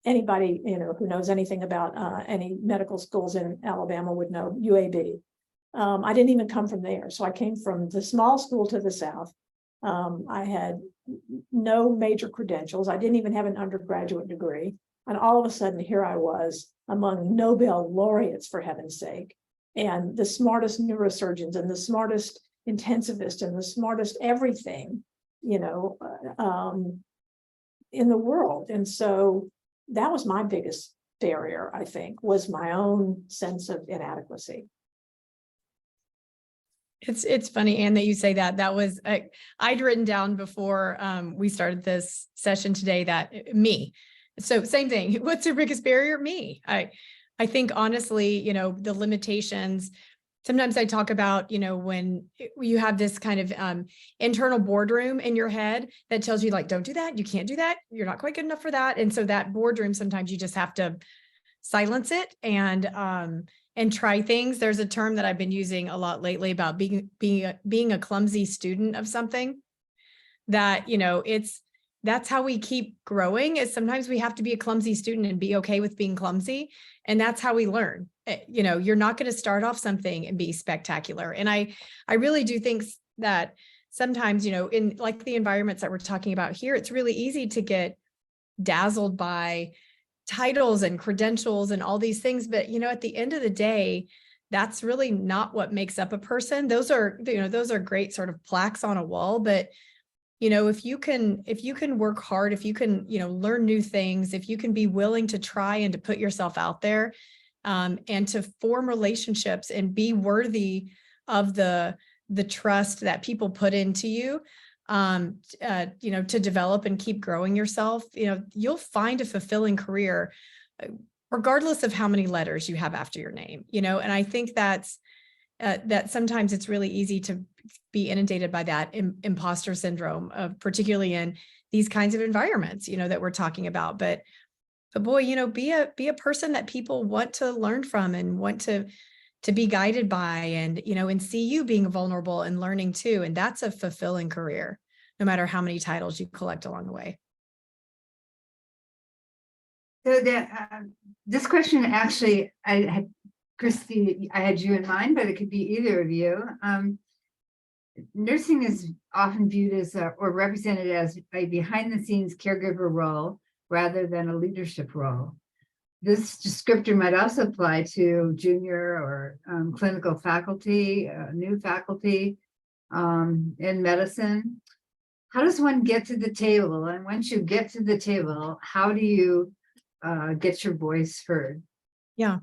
anybody, who knows anything about any medical schools in Alabama would know UAB. I didn't even come from there. So I came from the small school to the South. I had no major credentials. I didn't even have an undergraduate degree. And all of a sudden, here I was among Nobel laureates, for heaven's sake, and the smartest neurosurgeons and the smartest intensivists and the smartest everything, in the world. And so that was my biggest barrier, I think, was my own sense of inadequacy. It's funny, Anne, that you say that. That was, I'd written down before we started this session today that me. So same thing. What's your biggest barrier? Me. I think honestly, the limitations. Sometimes I talk about, when you have this kind of internal boardroom in your head that tells you, like, don't do that. You can't do that. You're not quite good enough for that. And so that boardroom, sometimes you just have to silence it and try things. There's a term that I've been using a lot lately about being a clumsy student of something, that, that's how we keep growing, is sometimes we have to be a clumsy student and be okay with being clumsy. And that's how we learn. You know, you're not going to start off something and be spectacular. And I really do think that sometimes, you know, in like the environments that we're talking about here, it's really easy to get dazzled by titles and credentials and all these things. But, you know, at the end of the day, that's really not what makes up a person. Those are, you know, those are great sort of plaques on a wall. But, you know, if you can work hard, if you can, you know, learn new things, if you can be willing to try and to put yourself out there, and to form relationships and be worthy of the trust that people put into you, you know, to develop and keep growing yourself, you know, you'll find a fulfilling career, regardless of how many letters you have after your name, you know. And I think that's that sometimes it's really easy to be inundated by that imposter syndrome, particularly in these kinds of environments, you know, that we're talking about. But boy, you know, be a person that people want to learn from and want to be guided by, and, you know, and see you being vulnerable and learning too. And that's a fulfilling career, no matter how many titles you collect along the way. So this question, actually, Christy, I had you in mind, but it could be either of you. Nursing is often viewed as or represented as a behind the scenes caregiver role rather than a leadership role. This descriptor might also apply to junior or clinical faculty, new faculty in medicine. How does one get to the table? And once you get to the table, how do you get your voice heard? Yeah.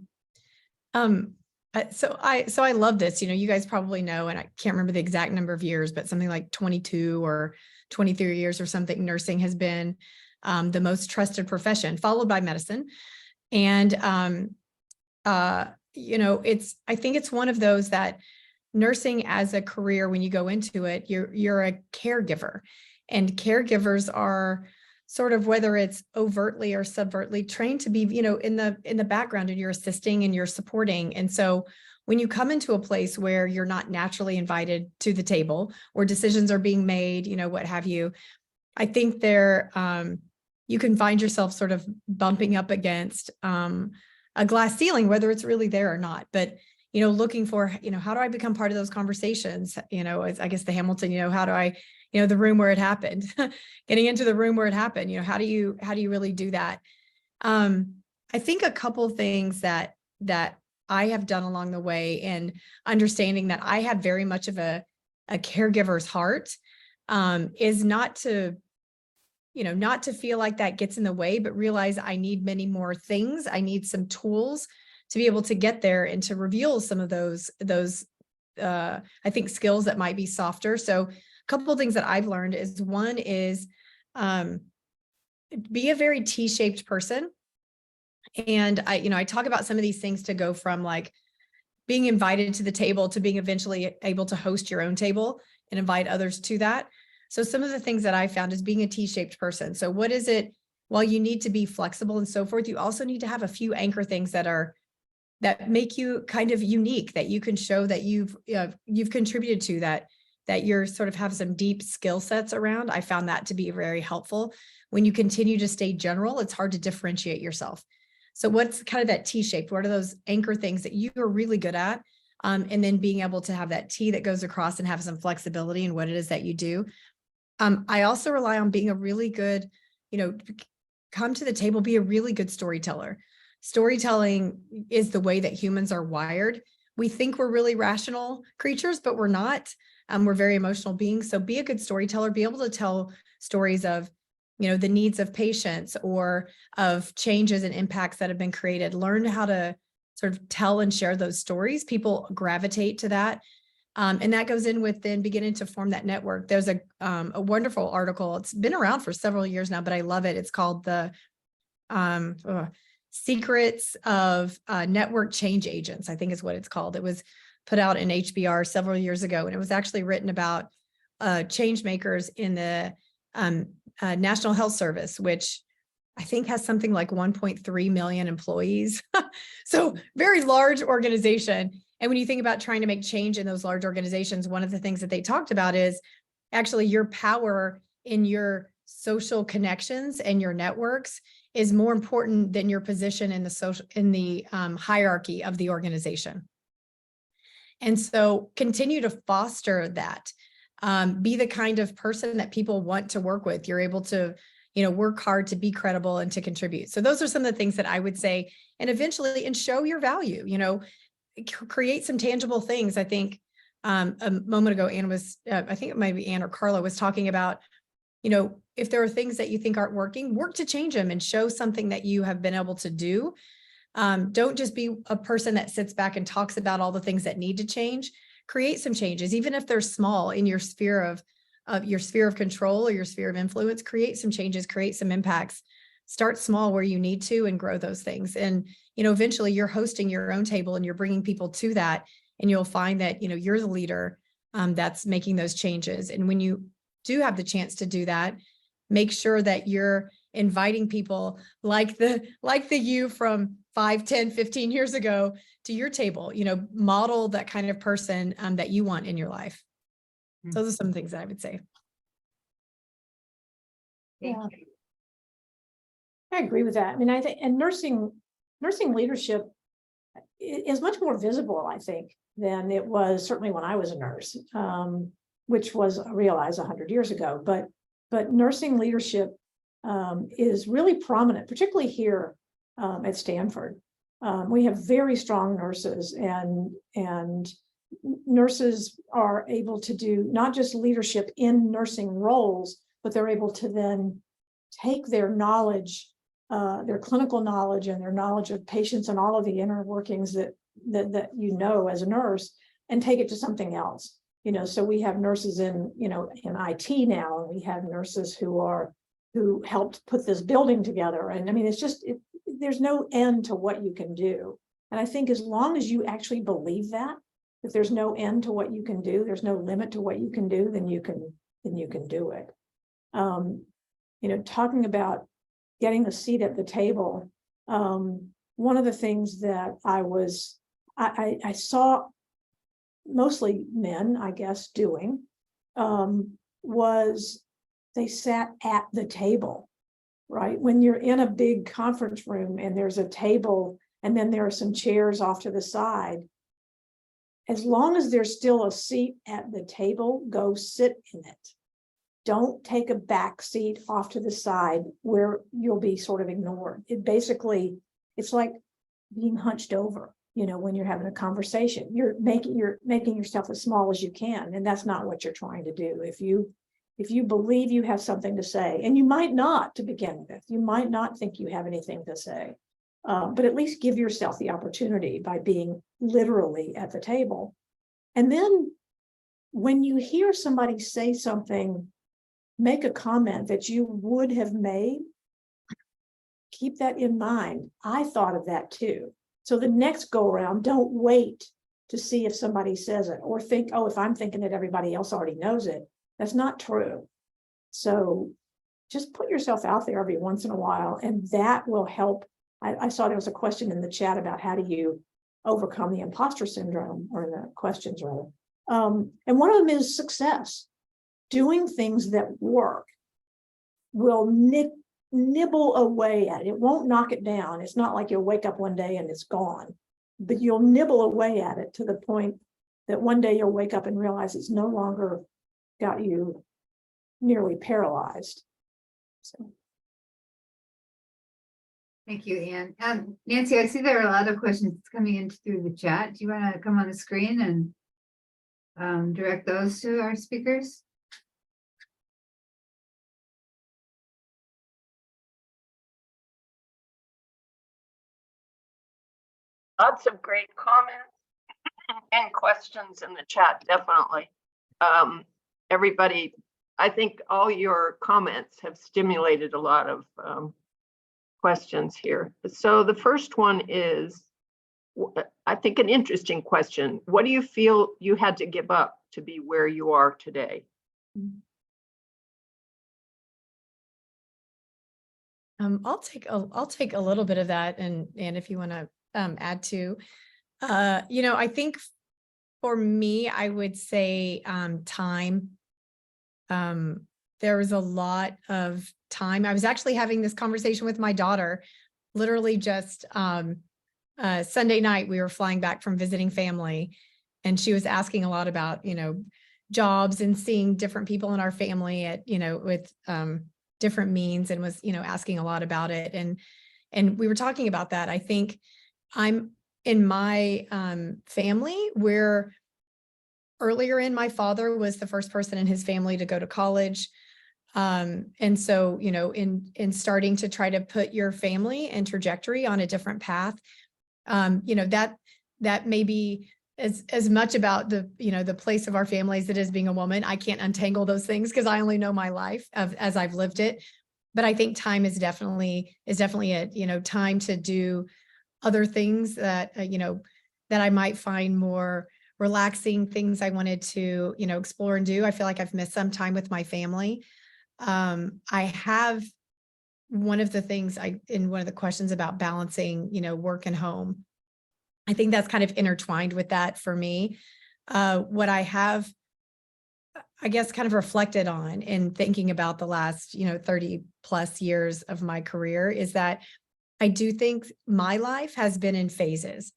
So I love this. You know, you guys probably know, and I can't remember the exact number of years, but something like 22 or 23 years or something, nursing has been the most trusted profession, followed by medicine. And, you know, I think it's one of those that nursing as a career, when you go into it, you're a caregiver, and caregivers are sort of, whether it's overtly or subvertly, trained to be, you know, in the background, and you're assisting and you're supporting. And so when you come into a place where you're not naturally invited to the table, or decisions are being made, you know, what have you, I think you can find yourself sort of bumping up against a glass ceiling, whether it's really there or not. But, you know, looking for, you know, how do I become part of those conversations? You know, as I guess the Hamilton, you know, how do I, you know, the room where it happened, getting into the room where it happened, you know, how do you really do that? I think a couple things that I have done along the way, and understanding that I have very much of a caregiver's heart, is not to feel like that gets in the way, but realize I need many more things. I need some tools to be able to get there and to reveal some of those I think skills that might be softer. So a couple of things that I've learned is, one is be a very T-shaped person. And I talk about some of these things to go from like being invited to the table to being eventually able to host your own table and invite others to that. So some of the things that I found is being a T-shaped person. So what is it? While you need to be flexible and so forth, you also need to have a few anchor things that make you kind of unique, that you can show that you've contributed to, that you're sort of have some deep skill sets around. I found that to be very helpful. When you continue to stay general, it's hard to differentiate yourself. So what's kind of that T-shaped? What are those anchor things that you are really good at? And then being able to have that T that goes across and have some flexibility in what it is that you do. I also rely on being a really good, come to the table, be a really good storyteller. Storytelling is the way that humans are wired. We think we're really rational creatures, but we're not. We're very emotional beings. So be a good storyteller, be able to tell stories of, the needs of patients or of changes and impacts that have been created. Learn how to sort of tell and share those stories. People gravitate to that. And that goes in with then beginning to form that network. There's a wonderful article. It's been around for several years now, but I love it. It's called the Secrets of Network Change Agents, I think is what it's called. It was put out in HBR several years ago, and it was actually written about change makers in the National Health Service, which I think has something like 1.3 million employees. So very large organization. And when you think about trying to make change in those large organizations, one of the things that they talked about is actually your power in your social connections and your networks is more important than your position in the hierarchy of the organization. And so continue to foster that. Be the kind of person that people want to work with. You're able to, work hard to be credible and to contribute. So those are some of the things that I would say, and eventually, and show your value, create some tangible things. I think a moment ago, Anne was, I think it might be Anne or Carla was talking about, if there are things that you think aren't working, work to change them and show something that you have been able to do. Don't just be a person that sits back and talks about all the things that need to change. Create some changes, even if they're small in your sphere of control or your sphere of influence. Create some changes, create some impacts. Start small where you need to and grow those things. And, eventually you're hosting your own table and you're bringing people to that. And you'll find that, you're the leader that's making those changes. And when you do have the chance to do that, make sure that you're inviting people like the you from 5, 10, 15 years ago to your table, model that kind of person that you want in your life. So those are some things that I would say. Thank Yeah. you. I agree with that. I mean, I think, and nursing leadership is much more visible, I think, than it was certainly when I was a nurse, which was, I realize, 100 years ago. But nursing leadership is really prominent, particularly here at Stanford. We have very strong nurses, and nurses are able to do not just leadership in nursing roles, but they're able to then take their knowledge, their clinical knowledge and their knowledge of patients and all of the inner workings that as a nurse, and take it to something else. So we have nurses in IT now, and we have nurses who helped put this building together. And I mean, it's just, there's no end to what you can do. And I think as long as you actually believe that there's no end to what you can do, there's no limit to what you can do, then you can do it. Talking about getting a seat at the table, one of the things that I saw mostly men, I guess, doing was they sat at the table, right? When you're in a big conference room and there's a table and then there are some chairs off to the side, as long as there's still a seat at the table, go sit in it. Don't take a back seat off to the side where you'll be sort of ignored. It's like being hunched over, when you're having a conversation. You're making yourself as small as you can, and that's not what you're trying to do. If you believe you have something to say, and you might not to begin with, you might not think you have anything to say, but at least give yourself the opportunity by being literally at the table. And then when you hear somebody say something, make a comment that you would have made, keep that in mind. I thought of that too. So the next go around, don't wait to see if somebody says it or think, oh, if I'm thinking that everybody else already knows it. That's not true. So just put yourself out there every once in a while, and that will help. I saw there was a question in the chat about how do you overcome the imposter syndrome, or the questions rather. And one of them is success. Doing things that work will nibble away at it. It won't knock it down. It's not like you'll wake up one day and it's gone, but you'll nibble away at it to the point that one day you'll wake up and realize it's no longer got you nearly paralyzed. So. Thank you, Anne. Nancy, I see there are a lot of questions coming in through the chat. Do you want to come on the screen and direct those to our speakers? Lots of great comments and questions in the chat, definitely. Everybody, I think all your comments have stimulated a lot of questions here. So the first one is, I think, an interesting question. What do you feel you had to give up to be where you are today? I'll take a little bit of that, and if you want to add to, I think for me, I would say time. there was a lot of time. I was actually having this conversation with my daughter, literally just Sunday night. We were flying back from visiting family, and she was asking a lot about, jobs and seeing different people in our family at, with different means, and was, asking a lot about it. And we were talking about that. I think I'm in my family where earlier in, my father was the first person in his family to go to college. And so, in starting to try to put your family and trajectory on a different path, that may be as much about the place of our family as it is being a woman. I can't untangle those things because I only know my life as I've lived it. But I think time is definitely it, time to do other things that, that I might find more relaxing, things I wanted to, explore and do. I feel like I've missed some time with my family. I have one of the things in one of the questions about balancing, work and home. I think that's kind of intertwined with that for me. What I have, I guess, kind of reflected on in thinking about the last, 30 plus years of my career is that I do think my life has been in phases.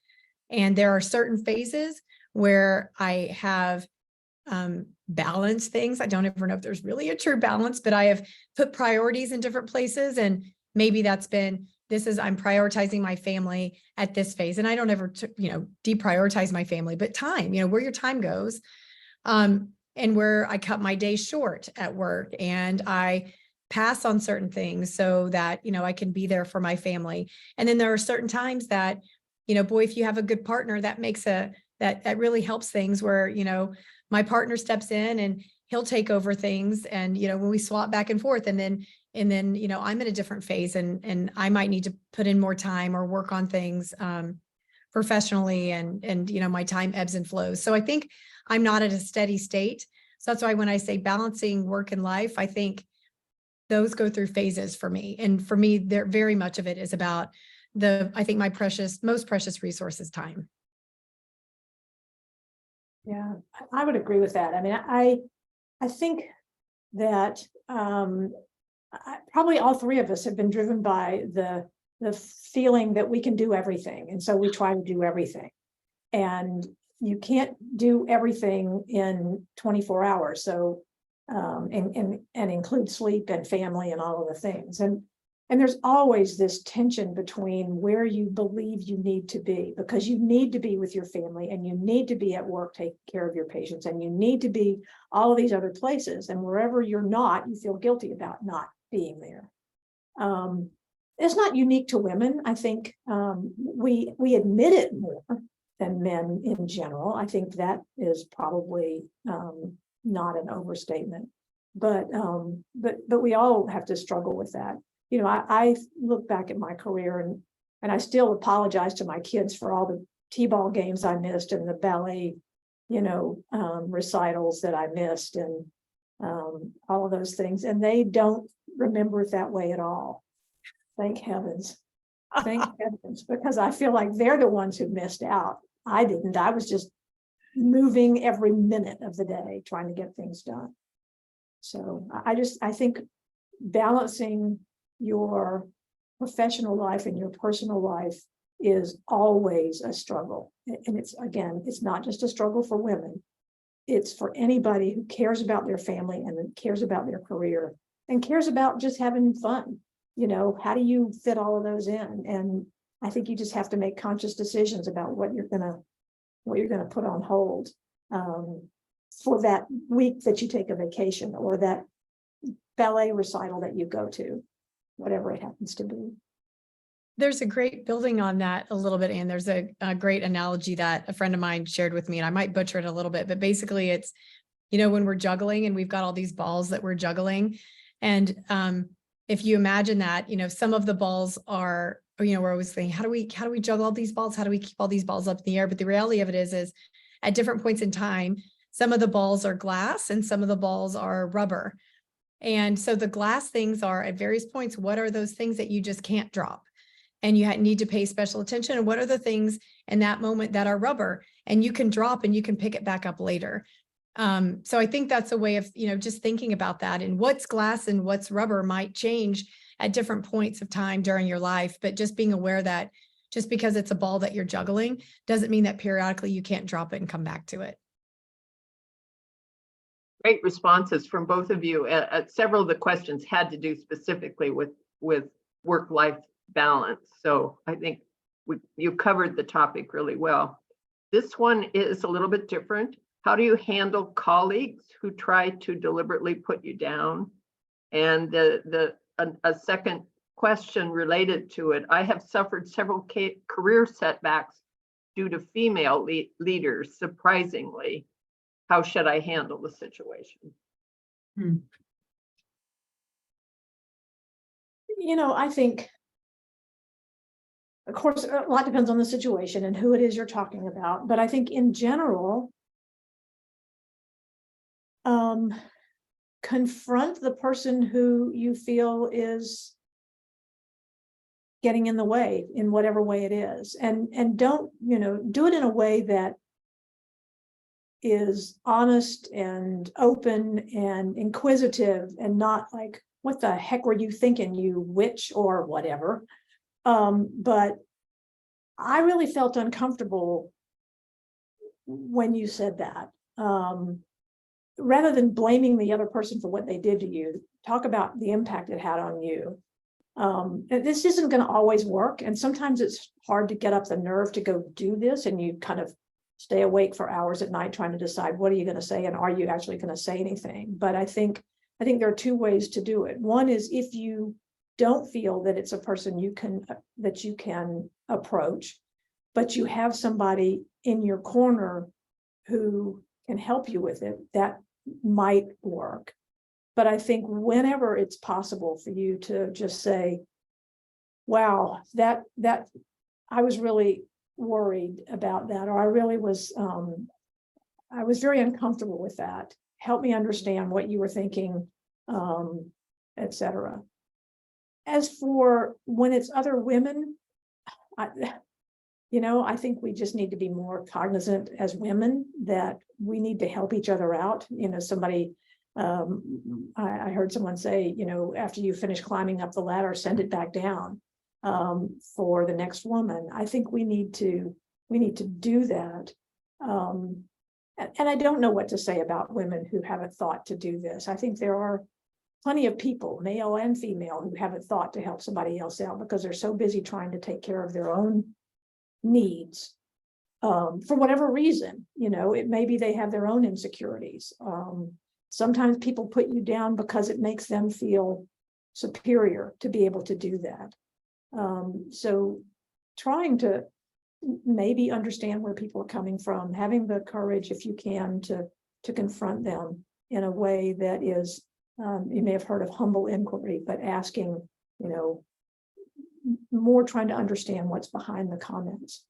And there are certain phases where I have balanced things. I don't ever know if there's really a true balance, but I have put priorities in different places. And maybe that's been, I'm prioritizing my family at this phase. And I don't ever, deprioritize my family, but time, where your time goes. And where I cut my day short at work and I pass on certain things so that, I can be there for my family. And then there are certain times that, boy, if you have a good partner, that makes that really helps things where, my partner steps in and he'll take over things. And, when we swap back and forth and then, I'm in a different phase and I might need to put in more time or work on things, professionally and, my time ebbs and flows. So I think I'm not at a steady state. So that's why when I say balancing work and life, I think those go through phases for me. And for me, there very much of it is about I think my most precious resource is time. Yeah, I would agree with that. I mean, I think that probably all three of us have been driven by the feeling that we can do everything. And so we try to do everything. And you can't do everything in 24 hours. So, and include sleep and family and all of the things. And there's always this tension between where you believe you need to be, because you need to be with your family and you need to be at work taking care of your patients and you need to be all of these other places. And wherever you're not, you feel guilty about not being there. It's not unique to women. I think we admit it more than men in general. I think that is probably not an overstatement, but we all have to struggle with that. I look back at my career and I still apologize to my kids for all the t-ball games I missed and the ballet, recitals that I missed and all of those things. And they don't remember it that way at all. Thank heavens. Thank heavens, because I feel like they're the ones who missed out. I didn't. I was just moving every minute of the day trying to get things done. So I think balancing your professional life and your personal life is always a struggle. And it's not just a struggle for women. It's for anybody who cares about their family and cares about their career and cares about just having fun. How do you fit all of those in? And I think you just have to make conscious decisions about what you're gonna put on hold for that week that you take a vacation or that ballet recital that you go to, whatever it happens to be. There's a great building on that a little bit, and there's a great analogy that a friend of mine shared with me, and I might butcher it a little bit, but basically it's, when we're juggling and we've got all these balls that we're juggling, and if you imagine that, some of the balls are, we're always thinking, how do we juggle all these balls? How do we keep all these balls up in the air? But the reality of it is at different points in time, some of the balls are glass and some of the balls are rubber. And so the glass things are at various points, what are those things that you just can't drop? And you need to pay special attention. And what are the things in that moment that are rubber and you can drop and you can pick it back up later? So I think that's a way of, just thinking about that, and what's glass and what's rubber might change at different points of time during your life, but just being aware that just because it's a ball that you're juggling doesn't mean that periodically you can't drop it and come back to it. Great responses from both of you. Several of the questions had to do specifically with work-life balance. So I think you covered the topic really well. This one is a little bit different. How do you handle colleagues who try to deliberately put you down? And a second question related to it, I have suffered several career setbacks due to female leaders, surprisingly. How should I handle the situation? I think, of course, a lot depends on the situation and who it is you're talking about, but I think in general, confront the person who you feel is getting in the way in whatever way it is, and don't, do it in a way that is honest and open and inquisitive, and not like, what the heck were you thinking, you witch, or whatever. But I really felt uncomfortable when you said that. Rather than blaming the other person for what they did to you, talk about the impact it had on you. This isn't going to always work, and sometimes it's hard to get up the nerve to go do this, and you kind of stay awake for hours at night trying to decide, what are you going to say, and are you actually going to say anything? But I think there are two ways to do it. One is, if you don't feel that it's a person that you can approach, but you have somebody in your corner who can help you with it, that might work. But I think whenever it's possible for you to just say, wow, that I was really worried about that, or I really was, I was very uncomfortable with that. Help me understand what you were thinking, etc. As for when it's other women, I think we just need to be more cognizant as women that we need to help each other out. Somebody, I heard someone say, after you finish climbing up the ladder, send it back down for the next woman. I think we need to do that. And I don't know what to say about women who haven't thought to do this. I think there are plenty of people, male and female, who haven't thought to help somebody else out because they're so busy trying to take care of their own needs, for whatever reason. It may be they have their own insecurities. Sometimes people put you down because it makes them feel superior to be able to do that. So trying to maybe understand where people are coming from, having the courage, if you can, to confront them in a way that is, you may have heard of humble inquiry, but asking, more trying to understand what's behind the comments.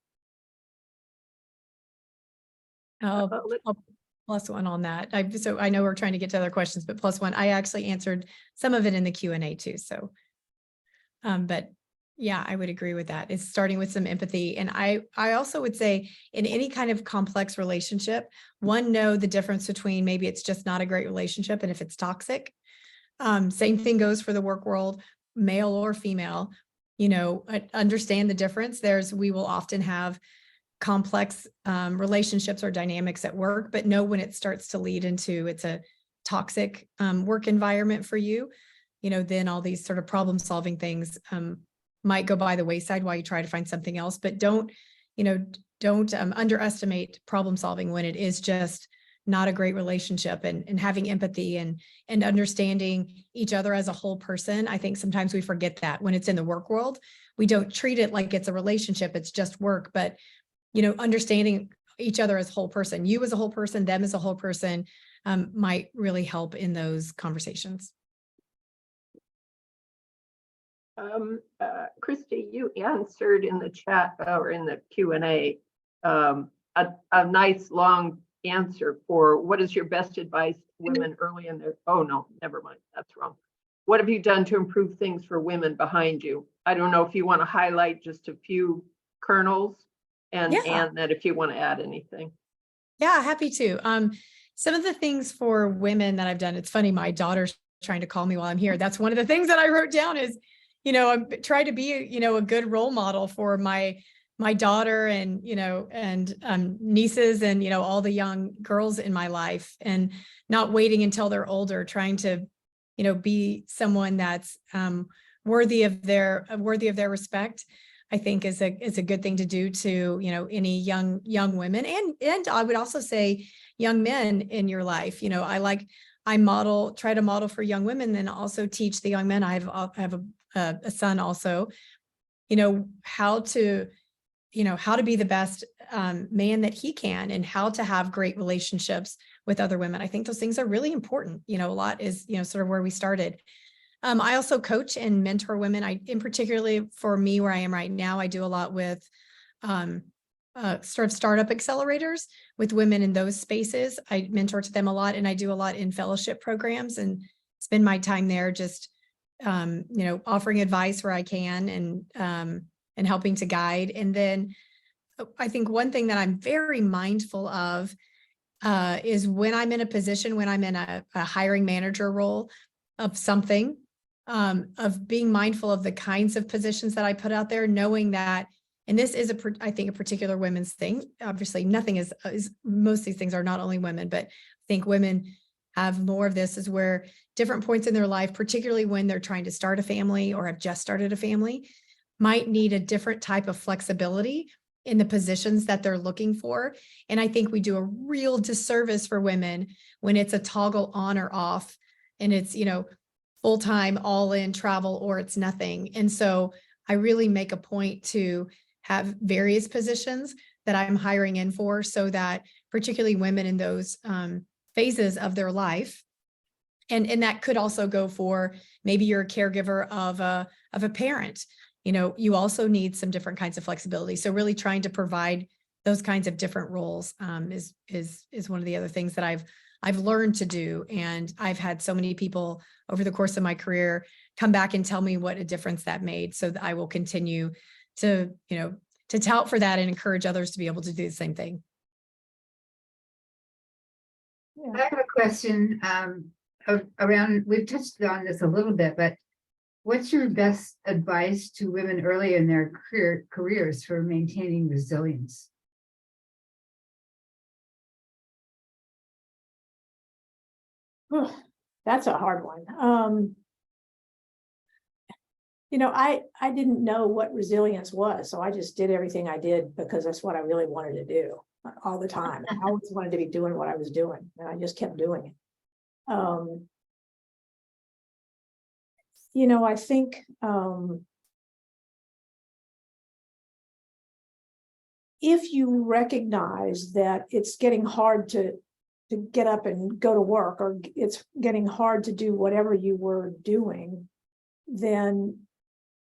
I'll plus one on that. So I know we're trying to get to other questions, but plus one, I actually answered some of it in the Q&A too. So, but yeah, I would agree with that. It's starting with some empathy. And I also would say, in any kind of complex relationship, know the difference between maybe it's just not a great relationship and if it's toxic. Same thing goes for the work world, male or female. Understand the difference. We will often have complex relationships or dynamics at work, but know when it starts to lead into it's a toxic work environment for you. Then all these sort of problem solving things might go by the wayside while you try to find something else. But don't underestimate problem solving when it is just not a great relationship, and having empathy and understanding each other as a whole person. I think sometimes we forget that when it's in the work world, we don't treat it like it's a relationship, it's just work. But understanding each other as a whole person, you as a whole person, them as a whole person, might really help in those conversations. Christy, you answered in the chat or in the Q&A a nice long answer for what is your best advice to women early in their, oh no, never mind, that's wrong. What have you done to improve things for women behind you? I don't know if you want to highlight just a few kernels and that if you want to add anything. Yeah, happy to. some of the things for women that I've done, it's funny, my daughter's trying to call me while I'm here. That's one of the things that I wrote down is, I'm trying to be, a good role model for my daughter and, and nieces and, all the young girls in my life, and not waiting until they're older, trying to, be someone that's worthy of their respect. I think is a good thing to do to, any young women, and I would also say young men in your life. Try to model for young women, then also teach the young men. I have a son also, how to be the best man that he can, and how to have great relationships with other women. I think those things are really important. A lot is, sort of where we started. I also coach and mentor women. In particularly for me, where I am right now, I do a lot with sort of startup accelerators with women in those spaces. I mentor to them a lot, and I do a lot in fellowship programs and spend my time there just, offering advice where I can, and helping to guide. And then I think one thing that I'm very mindful of is when I'm in a position, when I'm in a hiring manager role of something, of being mindful of the kinds of positions that I put out there, knowing that, and this is I think a particular women's thing. Obviously nothing is most of these things are not only women, but I think women have more of this, is where different points in their life, particularly when they're trying to start a family or have just started a family, might need a different type of flexibility in the positions that they're looking for. And I think we do a real disservice for women when it's a toggle on or off, and it's, full-time, all in travel, or it's nothing. And so I really make a point to have various positions that I'm hiring in for, so that particularly women in those phases of their life, and that could also go for maybe you're a caregiver of a parent, you also need some different kinds of flexibility. So really trying to provide those kinds of different roles is one of the other things that I've learned to do. And I've had so many people over the course of my career come back and tell me what a difference that made. So that I will continue to, to tout for that and encourage others to be able to do the same thing. I have a question around, we've touched on this a little bit, but what's your best advice to women early in their careers for maintaining resilience? That's a hard one. I didn't know what resilience was, so I just did everything I did because that's what I really wanted to do all the time. I always wanted to be doing what I was doing, and I just kept doing it. I think if you recognize that it's getting hard to get up and go to work, or it's getting hard to do whatever you were doing, then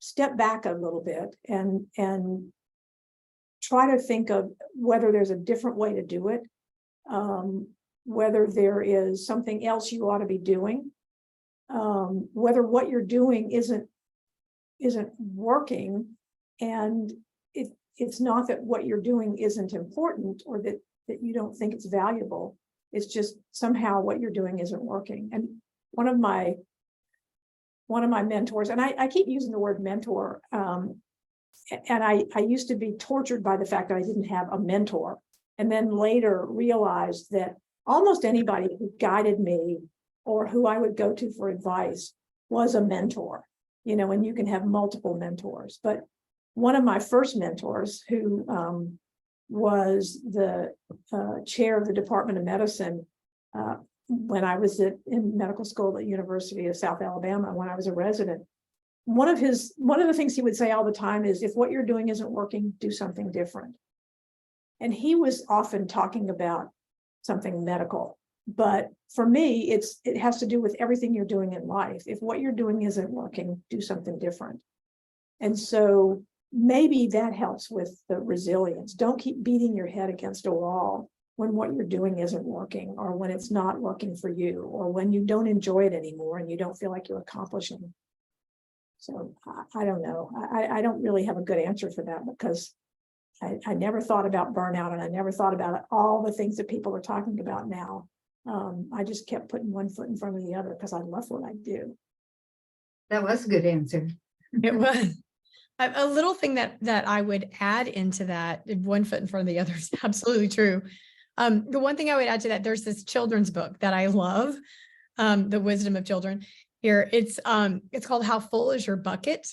step back a little bit and try to think of whether there's a different way to do it, whether there is something else you ought to be doing, whether what you're doing isn't working, and it's not that what you're doing isn't important, or that you don't think it's valuable. It's just somehow what you're doing isn't working. And one of my mentors, and I keep using the word mentor, and I used to be tortured by the fact that I didn't have a mentor, and then later realized that almost anybody who guided me or who I would go to for advice was a mentor, and you can have multiple mentors. But one of my first mentors, who was the chair of the Department of Medicine when I was in medical school at the University of South Alabama, when I was a resident. One of the things he would say all the time is, if what you're doing isn't working, do something different. And he was often talking about something medical. But for me, it has to do with everything you're doing in life. If what you're doing isn't working, do something different. And so maybe that helps with the resilience. Don't keep beating your head against a wall when what you're doing isn't working, or when it's not working for you, or when you don't enjoy it anymore and you don't feel like you're accomplishing. So I don't know. I don't really have a good answer for that, because I never thought about burnout, and I never thought about all the things that people are talking about now. I just kept putting one foot in front of the other because I love what I do. That was a good answer. It was. A little thing that I would add into that, one foot in front of the other, is absolutely true. The one thing I would add to that, there's this children's book that I love, The Wisdom of Children. Here, it's called How Full Is Your Bucket?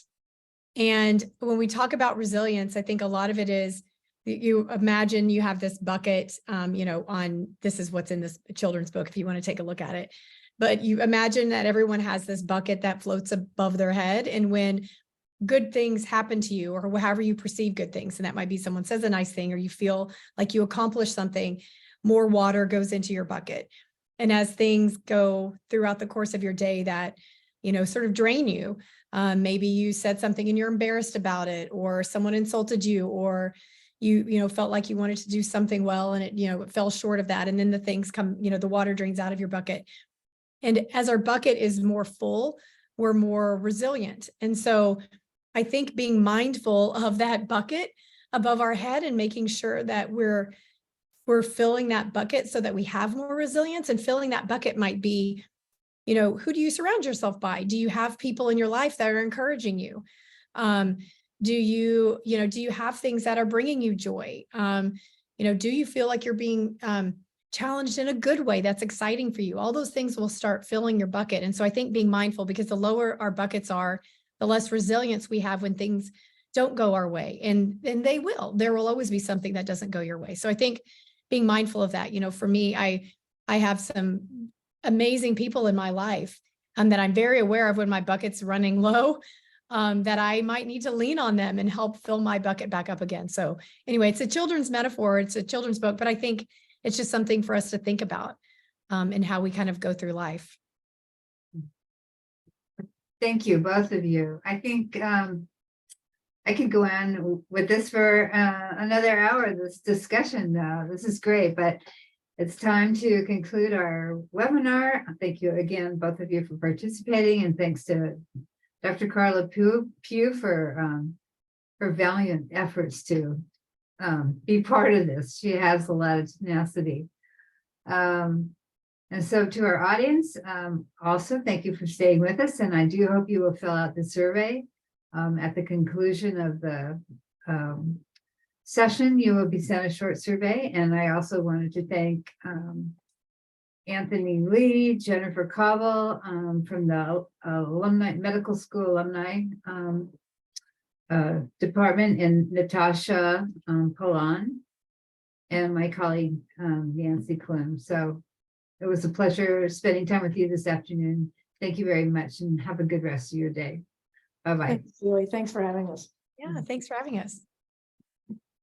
And when we talk about resilience, I think a lot of it is, you imagine you have this bucket, this is what's in this children's book, if you want to take a look at it. But you imagine that everyone has this bucket that floats above their head. And when good things happen to you, or however you perceive good things, and that might be someone says a nice thing, or you feel like you accomplished something, more water goes into your bucket. And as things go throughout the course of your day that, sort of drain you, maybe you said something and you're embarrassed about it, or someone insulted you, or you felt like you wanted to do something well and it fell short of that. And then the things come, the water drains out of your bucket. And as our bucket is more full, we're more resilient. And so I think being mindful of that bucket above our head and making sure that we're filling that bucket so that we have more resilience. And filling that bucket might be, who do you surround yourself by? Do you have people in your life that are encouraging you? Do you have things that are bringing you joy? Do you feel like you're being challenged in a good way that's exciting for you? All those things will start filling your bucket. And so I think being mindful, because the lower our buckets are, the less resilience we have when things don't go our way. And there will always be something that doesn't go your way. So I think being mindful of that, for me, I have some amazing people in my life that I'm very aware of when my bucket's running low, that I might need to lean on them and help fill my bucket back up again. So anyway, it's a children's metaphor. It's a children's book, but I think it's just something for us to think about and how we kind of go through life. Thank you, both of you. I think I could go on with this for another hour, this discussion. This is great, but it's time to conclude our webinar. Thank you again, both of you, for participating, and thanks to Dr. Carla Pugh for her valiant efforts to be part of this. She has a lot of tenacity. And so to our audience, also, thank you for staying with us. And I do hope you will fill out the survey at the conclusion of the session. You will be sent a short survey. And I also wanted to thank Anthony Lee, Jennifer Cobble from the Medical School Alumni Department, and Natasha Polan, and my colleague Nancy Klim. So it was a pleasure spending time with you this afternoon. Thank you very much, and have a good rest of your day. Bye-bye. Thanks, Julie. Thanks for having us. Yeah, thanks for having us.